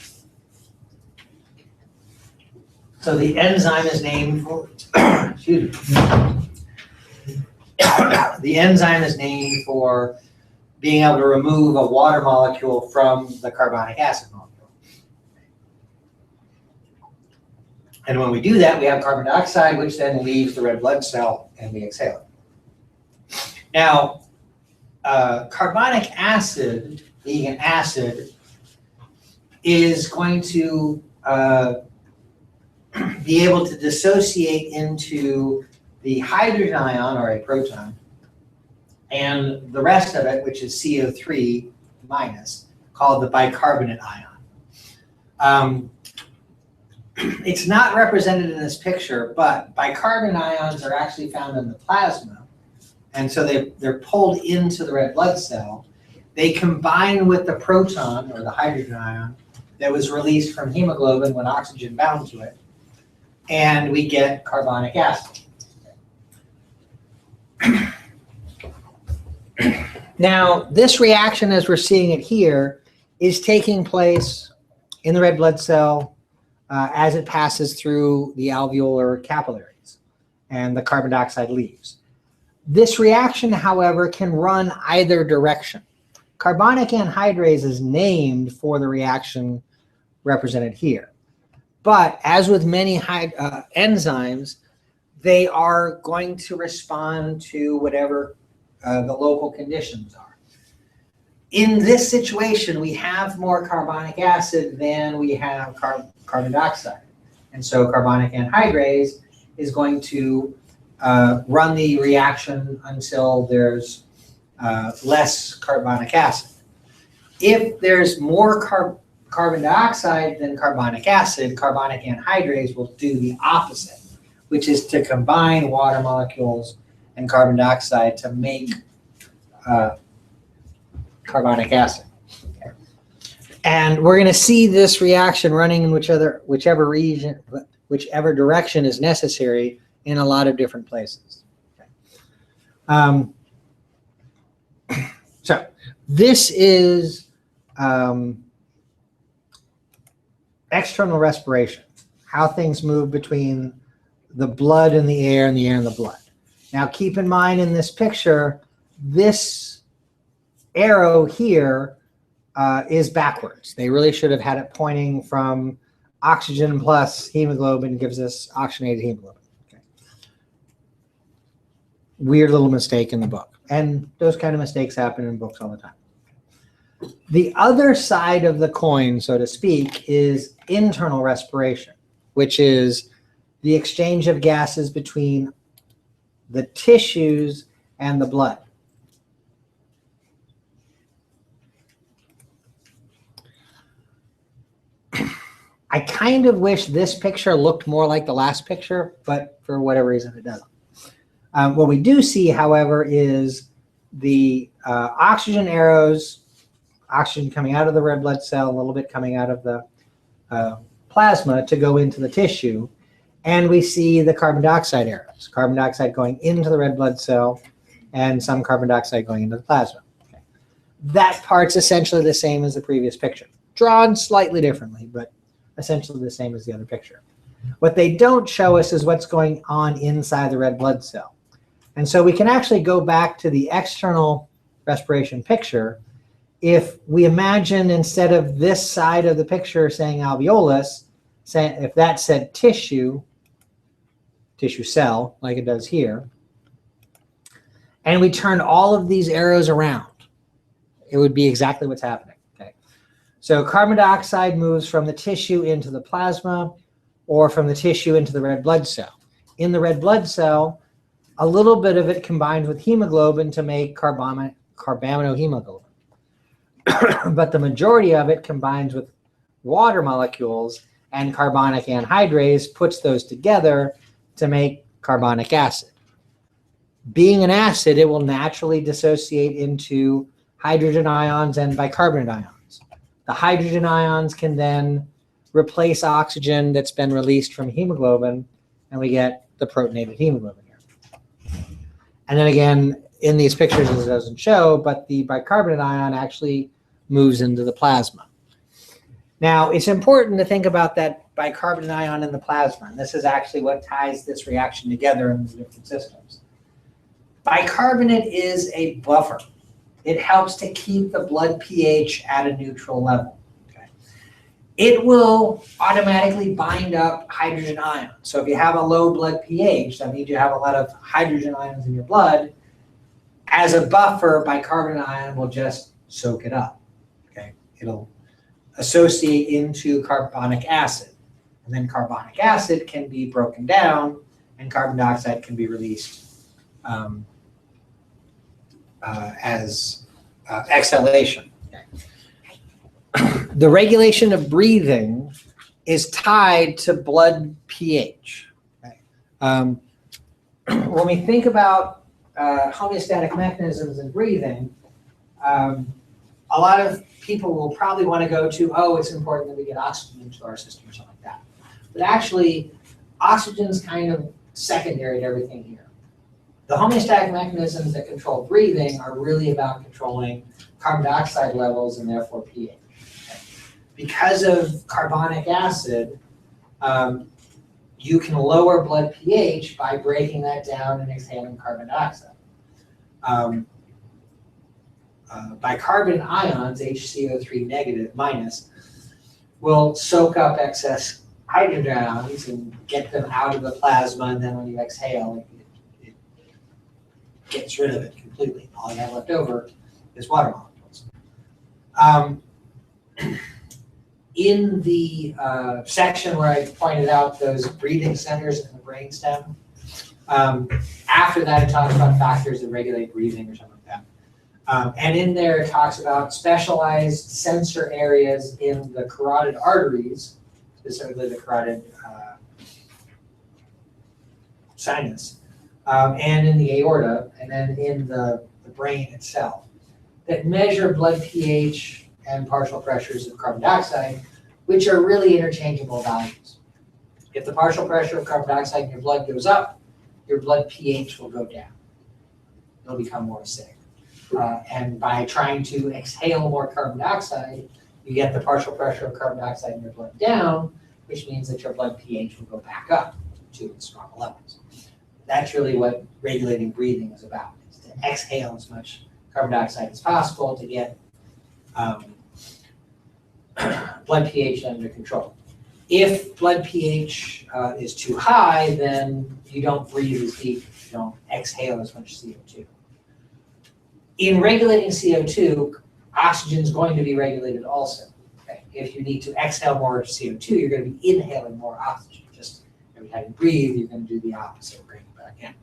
So the enzyme is named for, excuse me. The enzyme is named for being able to remove a water molecule from the carbonic acid molecule. And when we do that, we have carbon dioxide, which then leaves the red blood cell and we exhale it. Now, carbonic acid, being an acid, is going to be able to dissociate into the hydrogen ion, or a proton, and the rest of it, which is CO3 minus, called the bicarbonate ion. It's not represented in this picture, but bicarbonate ions are actually found in the plasma, and so they're pulled into the red blood cell. They combine with the proton, or the hydrogen ion, that was released from hemoglobin when oxygen bound to it, and we get carbonic acid. Now, this reaction, as we're seeing it here, is taking place in the red blood cell as it passes through the alveolar capillaries, and the carbon dioxide leaves. This reaction, however, can run either direction. Carbonic anhydrase is named for the reaction represented here. But as with many enzymes, they are going to respond to whatever the local conditions are. In this situation, we have more carbonic acid than we have carbon dioxide. And so carbonic anhydrase is going to run the reaction until there's less carbonic acid. If there's more carbon dioxide than carbonic acid, carbonic anhydrase will do the opposite, which is to combine water molecules and carbon dioxide to make carbonic acid. Okay. And we're going to see this reaction running in whichever direction is necessary in a lot of different places. Okay. So this is external respiration, how things move between the blood and the air and the air and the blood. Now keep in mind in this picture, this arrow here is backwards. They really should have had it pointing from oxygen plus hemoglobin gives us oxygenated hemoglobin. Okay. Weird little mistake in the book. And those kind of mistakes happen in books all the time. The other side of the coin, so to speak, is internal respiration, which is the exchange of gases between the tissues and the blood. I kind of wish this picture looked more like the last picture, but for whatever reason it doesn't. What we do see, however, is the oxygen arrows, oxygen coming out of the red blood cell, a little bit coming out of the plasma to go into the tissue. And we see the carbon dioxide arrows, carbon dioxide going into the red blood cell and some carbon dioxide going into the plasma. Okay. That part's essentially the same as the previous picture, drawn slightly differently, but essentially the same as the other picture. What they don't show us is what's going on inside the red blood cell. And so we can actually go back to the external respiration picture. If we imagine instead of this side of the picture saying alveolus, if that said tissue cell, like it does here, and we turn all of these arrows around, it would be exactly what's happening. Okay. So carbon dioxide moves from the tissue into the plasma, or from the tissue into the red blood cell. In the red blood cell, a little bit of it combines with hemoglobin to make carbaminohemoglobin. But the majority of it combines with water molecules, and carbonic anhydrase puts those together to make carbonic acid. Being an acid, it will naturally dissociate into hydrogen ions and bicarbonate ions. The hydrogen ions can then replace oxygen that's been released from hemoglobin, and we get the protonated hemoglobin here. And then again, in these pictures, it doesn't show, but the bicarbonate ion actually moves into the plasma. Now, it's important to think about that bicarbonate ion in the plasma, and this is actually what ties this reaction together in the different systems. Bicarbonate is a buffer. It helps to keep the blood pH at a neutral level. Okay? It will automatically bind up hydrogen ions. So if you have a low blood pH, that means you have a lot of hydrogen ions in your blood. As a buffer, bicarbonate ion will just soak it up. Okay? It'll associate into carbonic acid. And then carbonic acid can be broken down, and carbon dioxide can be released as exhalation. The regulation of breathing is tied to blood pH. Okay? When we think about homeostatic mechanisms in breathing, a lot of people will probably want to go to, oh, it's important that we get oxygen into our system or something like that. But actually, oxygen's kind of secondary to everything here. The homeostatic mechanisms that control breathing are really about controlling carbon dioxide levels and therefore pH. Okay? Because of carbonic acid, you can lower blood pH by breaking that down and exhaling carbon dioxide. Bicarbonate ions, HCO3 negative minus, will soak up excess hydrogen ions and get them out of the plasma, and then when you exhale, it gets rid of it completely. All you have left over is water molecules. In the section where I pointed out those breathing centers in the brainstem, after that it talks about factors that regulate breathing or something like that. And in there it talks about specialized sensor areas in the carotid arteries, specifically the carotid sinus, and in the aorta, and then in the brain itself, that measure blood pH and partial pressures of carbon dioxide, which are really interchangeable values. If the partial pressure of carbon dioxide in your blood goes up, your blood pH will go down. It'll become more acidic. And by trying to exhale more carbon dioxide, you get the partial pressure of carbon dioxide in your blood down, which means that your blood pH will go back up to its normal levels. That's really what regulating breathing is about, is to exhale as much carbon dioxide as possible to get blood pH under control. If blood pH is too high, then you don't breathe as deep, you don't exhale as much CO2. In regulating CO2, oxygen is going to be regulated also. Okay? If you need to exhale more CO2, you're going to be inhaling more oxygen. Just every time you breathe, you're going to do the opposite, bring it back in.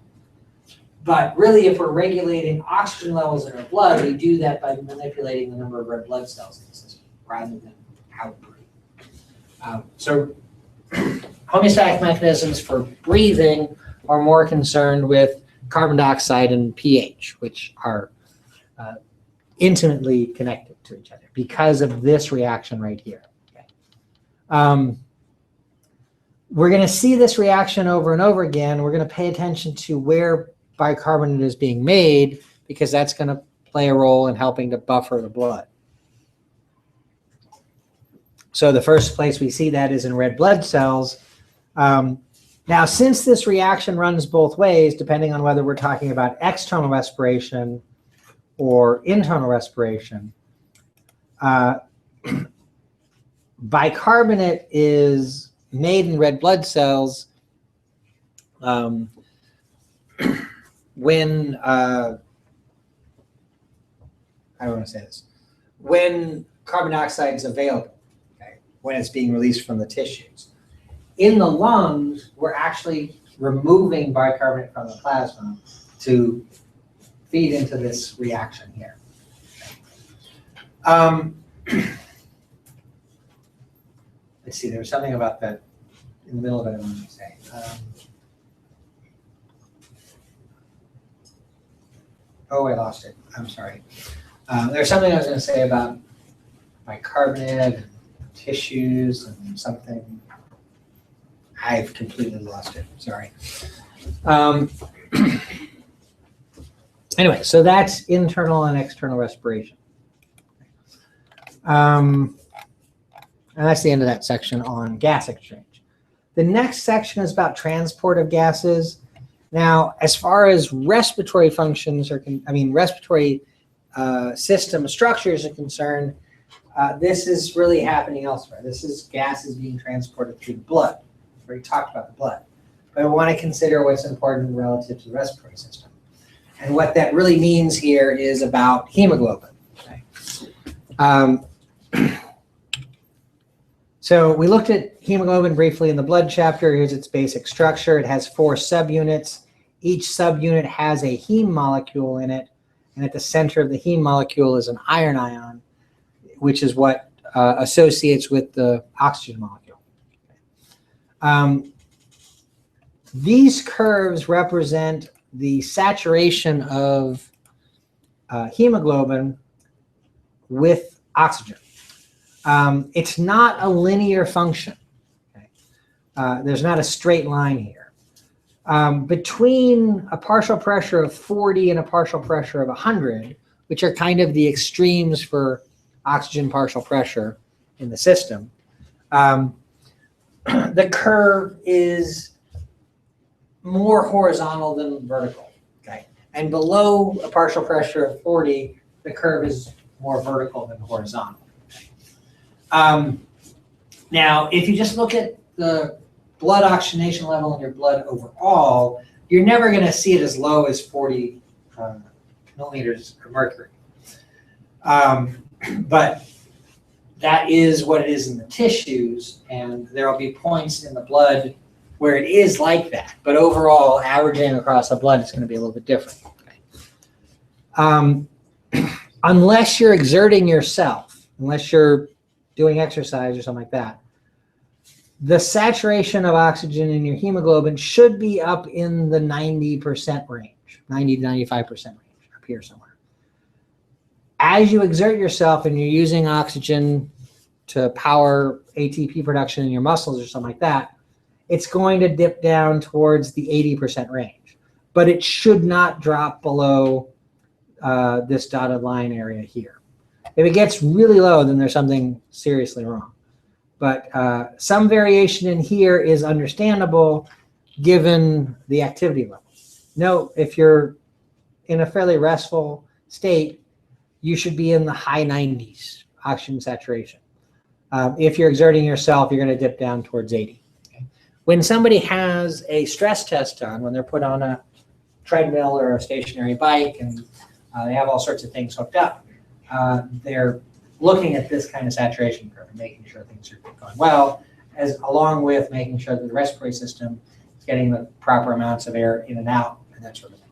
But really, if we're regulating oxygen levels in our blood, we do that by manipulating the number of red blood cells in the system, rather than how we breathe. So homeostatic mechanisms for breathing are more concerned with carbon dioxide and pH, which are intimately connected to each other because of this reaction right here. Okay. We're going to see this reaction over and over again. We're going to pay attention to where bicarbonate is being made, because that's going to play a role in helping to buffer the blood. So the first place we see that is in red blood cells. Now, since this reaction runs both ways, depending on whether we're talking about external respiration or internal respiration, bicarbonate is made in red blood cells when, I don't want to say this, when carbon dioxide is available, okay, when it's being released from the tissues. in the lungs, we're actually removing bicarbonate from the plasma to feed into this reaction here. Let's see, there was something about that in the middle of it I wanted to say. Oh, I lost it. I'm sorry. There's something I was going to say about bicarbonate and tissues and something. I've completely lost it. Sorry. Anyway, so that's internal and external respiration. And that's the end of that section on gas exchange. The next section is about transport of gases. Now, as far as respiratory functions respiratory system structures are concerned, this is really happening elsewhere. This is gases being transported through the blood. We already talked about the blood. But I want to consider what's important relative to the respiratory system. And what that really means here is about hemoglobin. Okay. So we looked at hemoglobin briefly in the blood chapter. Here's its basic structure. It has 4 subunits. Each subunit has a heme molecule in it. And at the center of the heme molecule is an iron ion, which is what associates with the oxygen molecule. These curves represent the saturation of hemoglobin with oxygen. It's not a linear function. Okay? There's not a straight line here. Between a partial pressure of 40 and a partial pressure of 100, which are kind of the extremes for oxygen partial pressure in the system, the curve is more horizontal than vertical. Okay? And below a partial pressure of 40, the curve is more vertical than horizontal. Now, if you just look at the blood oxygenation level in your blood overall, you're never going to see it as low as 40 millimeters of mercury. But that is what it is in the tissues, and there will be points in the blood where it is like that. But overall, averaging across the blood is going to be a little bit different. Okay. Unless you're exerting yourself, unless you're doing exercise or something like that, the saturation of oxygen in your hemoglobin should be up in the 90% range, 90 to 95% range, up here somewhere. As you exert yourself and you're using oxygen to power ATP production in your muscles or something like that, it's going to dip down towards the 80% range. But it should not drop below this dotted line area here. If it gets really low, then there's something seriously wrong. But some variation in here is understandable given the activity level. Note, if you're in a fairly restful state, you should be in the high 90s oxygen saturation. If you're exerting yourself, you're going to dip down towards 80. Okay? When somebody has a stress test done, when they're put on a treadmill or a stationary bike and they have all sorts of things hooked up, they're looking at this kind of saturation curve and making sure things are going well, along with making sure that the respiratory system is getting the proper amounts of air in and out and that sort of thing.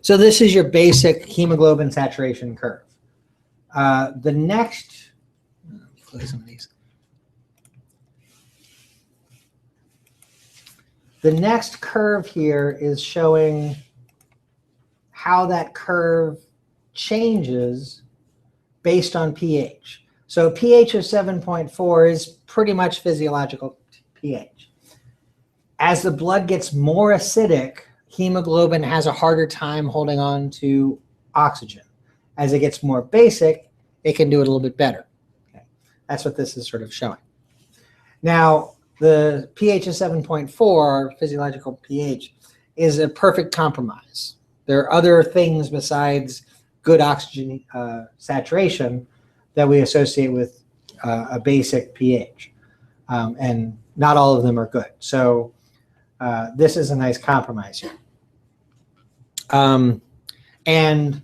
So this is your basic hemoglobin saturation curve. The next, close some of these. The next curve here is showing how that curve changes based on pH. So pH of 7.4 is pretty much physiological pH. As the blood gets more acidic, hemoglobin has a harder time holding on to oxygen. As it gets more basic, it can do it a little bit better. Okay. That's what this is sort of showing. Now, the pH of 7.4, physiological pH, is a perfect compromise. There are other things besides good oxygen saturation that we associate with a basic pH. And not all of them are good. So this is a nice compromise here. And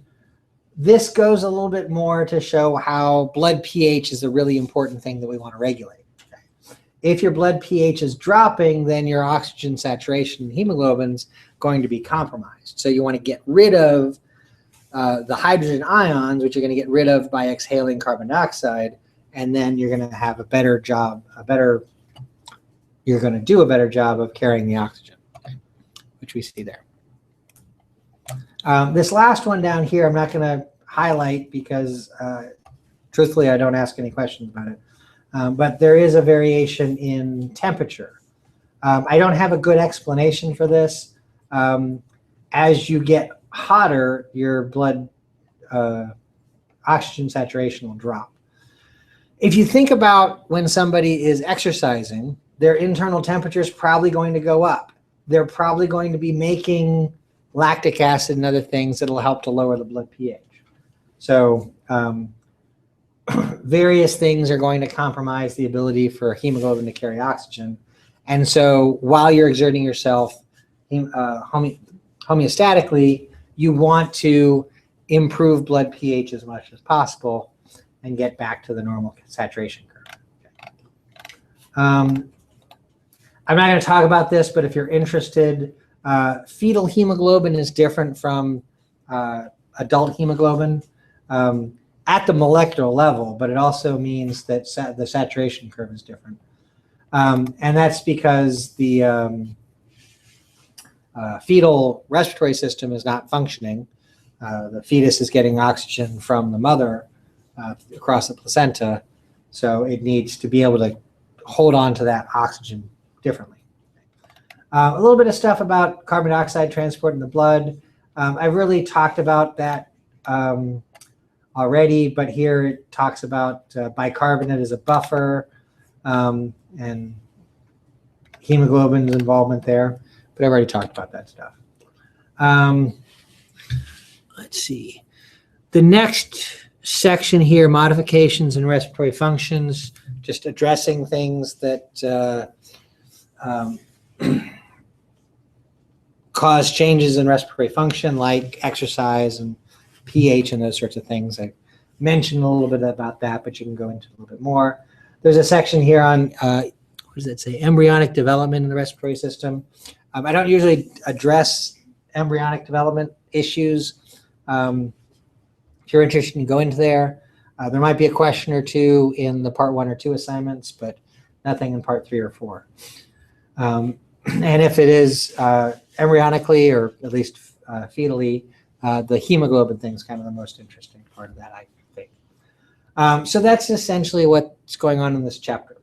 this goes a little bit more to show how blood pH is a really important thing that we want to regulate. If your blood pH is dropping, then your oxygen saturation and hemoglobin's going to be compromised. So you want to get rid of the hydrogen ions, which you're going to get rid of by exhaling carbon dioxide, and then you're going to have a better job, you're going to do a better job of carrying the oxygen, which we see there. This last one down here, I'm not going to highlight because truthfully, I don't ask any questions about it. But there is a variation in temperature. I don't have a good explanation for this. As you get hotter, your blood oxygen saturation will drop. If you think about when somebody is exercising, their internal temperature is probably going to go up. They're probably going to be making lactic acid and other things that will help to lower the blood pH. So various things are going to compromise the ability for hemoglobin to carry oxygen. And so while you're exerting yourself homeostatically, you want to improve blood pH as much as possible and get back to the normal saturation curve. I'm not going to talk about this, but if you're interested, fetal hemoglobin is different from adult hemoglobin at the molecular level, but it also means that the saturation curve is different. And that's because the fetal respiratory system is not functioning. The fetus is getting oxygen from the mother across the placenta, so it needs to be able to hold on to that oxygen differently. A little bit of stuff about carbon dioxide transport in the blood. I've really talked about that already, but here it talks about bicarbonate as a buffer and hemoglobin's involvement there, but I've already talked about that stuff. Let's see. The next section here, modifications in respiratory functions, just addressing things that cause changes in respiratory function like exercise and pH and those sorts of things. I mentioned a little bit about that, but you can go into a little bit more. There's a section here on, what does it say, embryonic development in the respiratory system. I don't usually address embryonic development issues. If you're interested, you can go into there. There might be a question or two in the part 1 or 2 assignments, but nothing in part 3 or 4. And if it is embryonically or at least fetally, the hemoglobin thing is kind of the most interesting part of that, I think. So that's essentially what's going on in this chapter.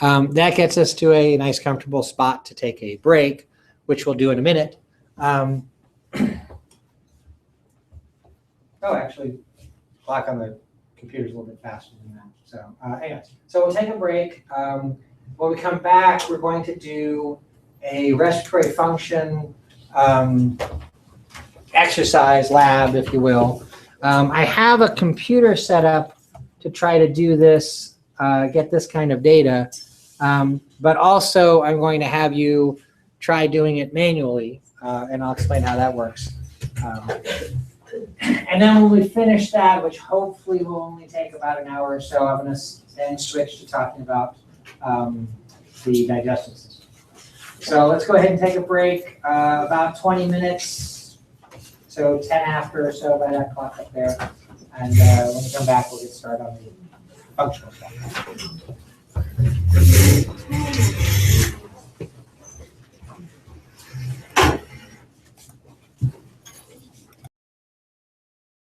That gets us to a nice, comfortable spot to take a break, which we'll do in a minute. Oh, actually, clock on the computer is a little bit faster than that. So anyways, so we'll take a break. When we come back, we're going to do a respiratory function exercise lab, if you will. I have a computer set up to try to do this, get this kind of data, but also I'm going to have you try doing it manually, and I'll explain how that works. And then when we finish that, which hopefully will only take about an hour or so, I'm going to then switch to talking about the digestive system. So let's go ahead and take a break, about 20 minutes, so 10 after or so by that clock up there. And when we come back, we'll get started on the functional stuff.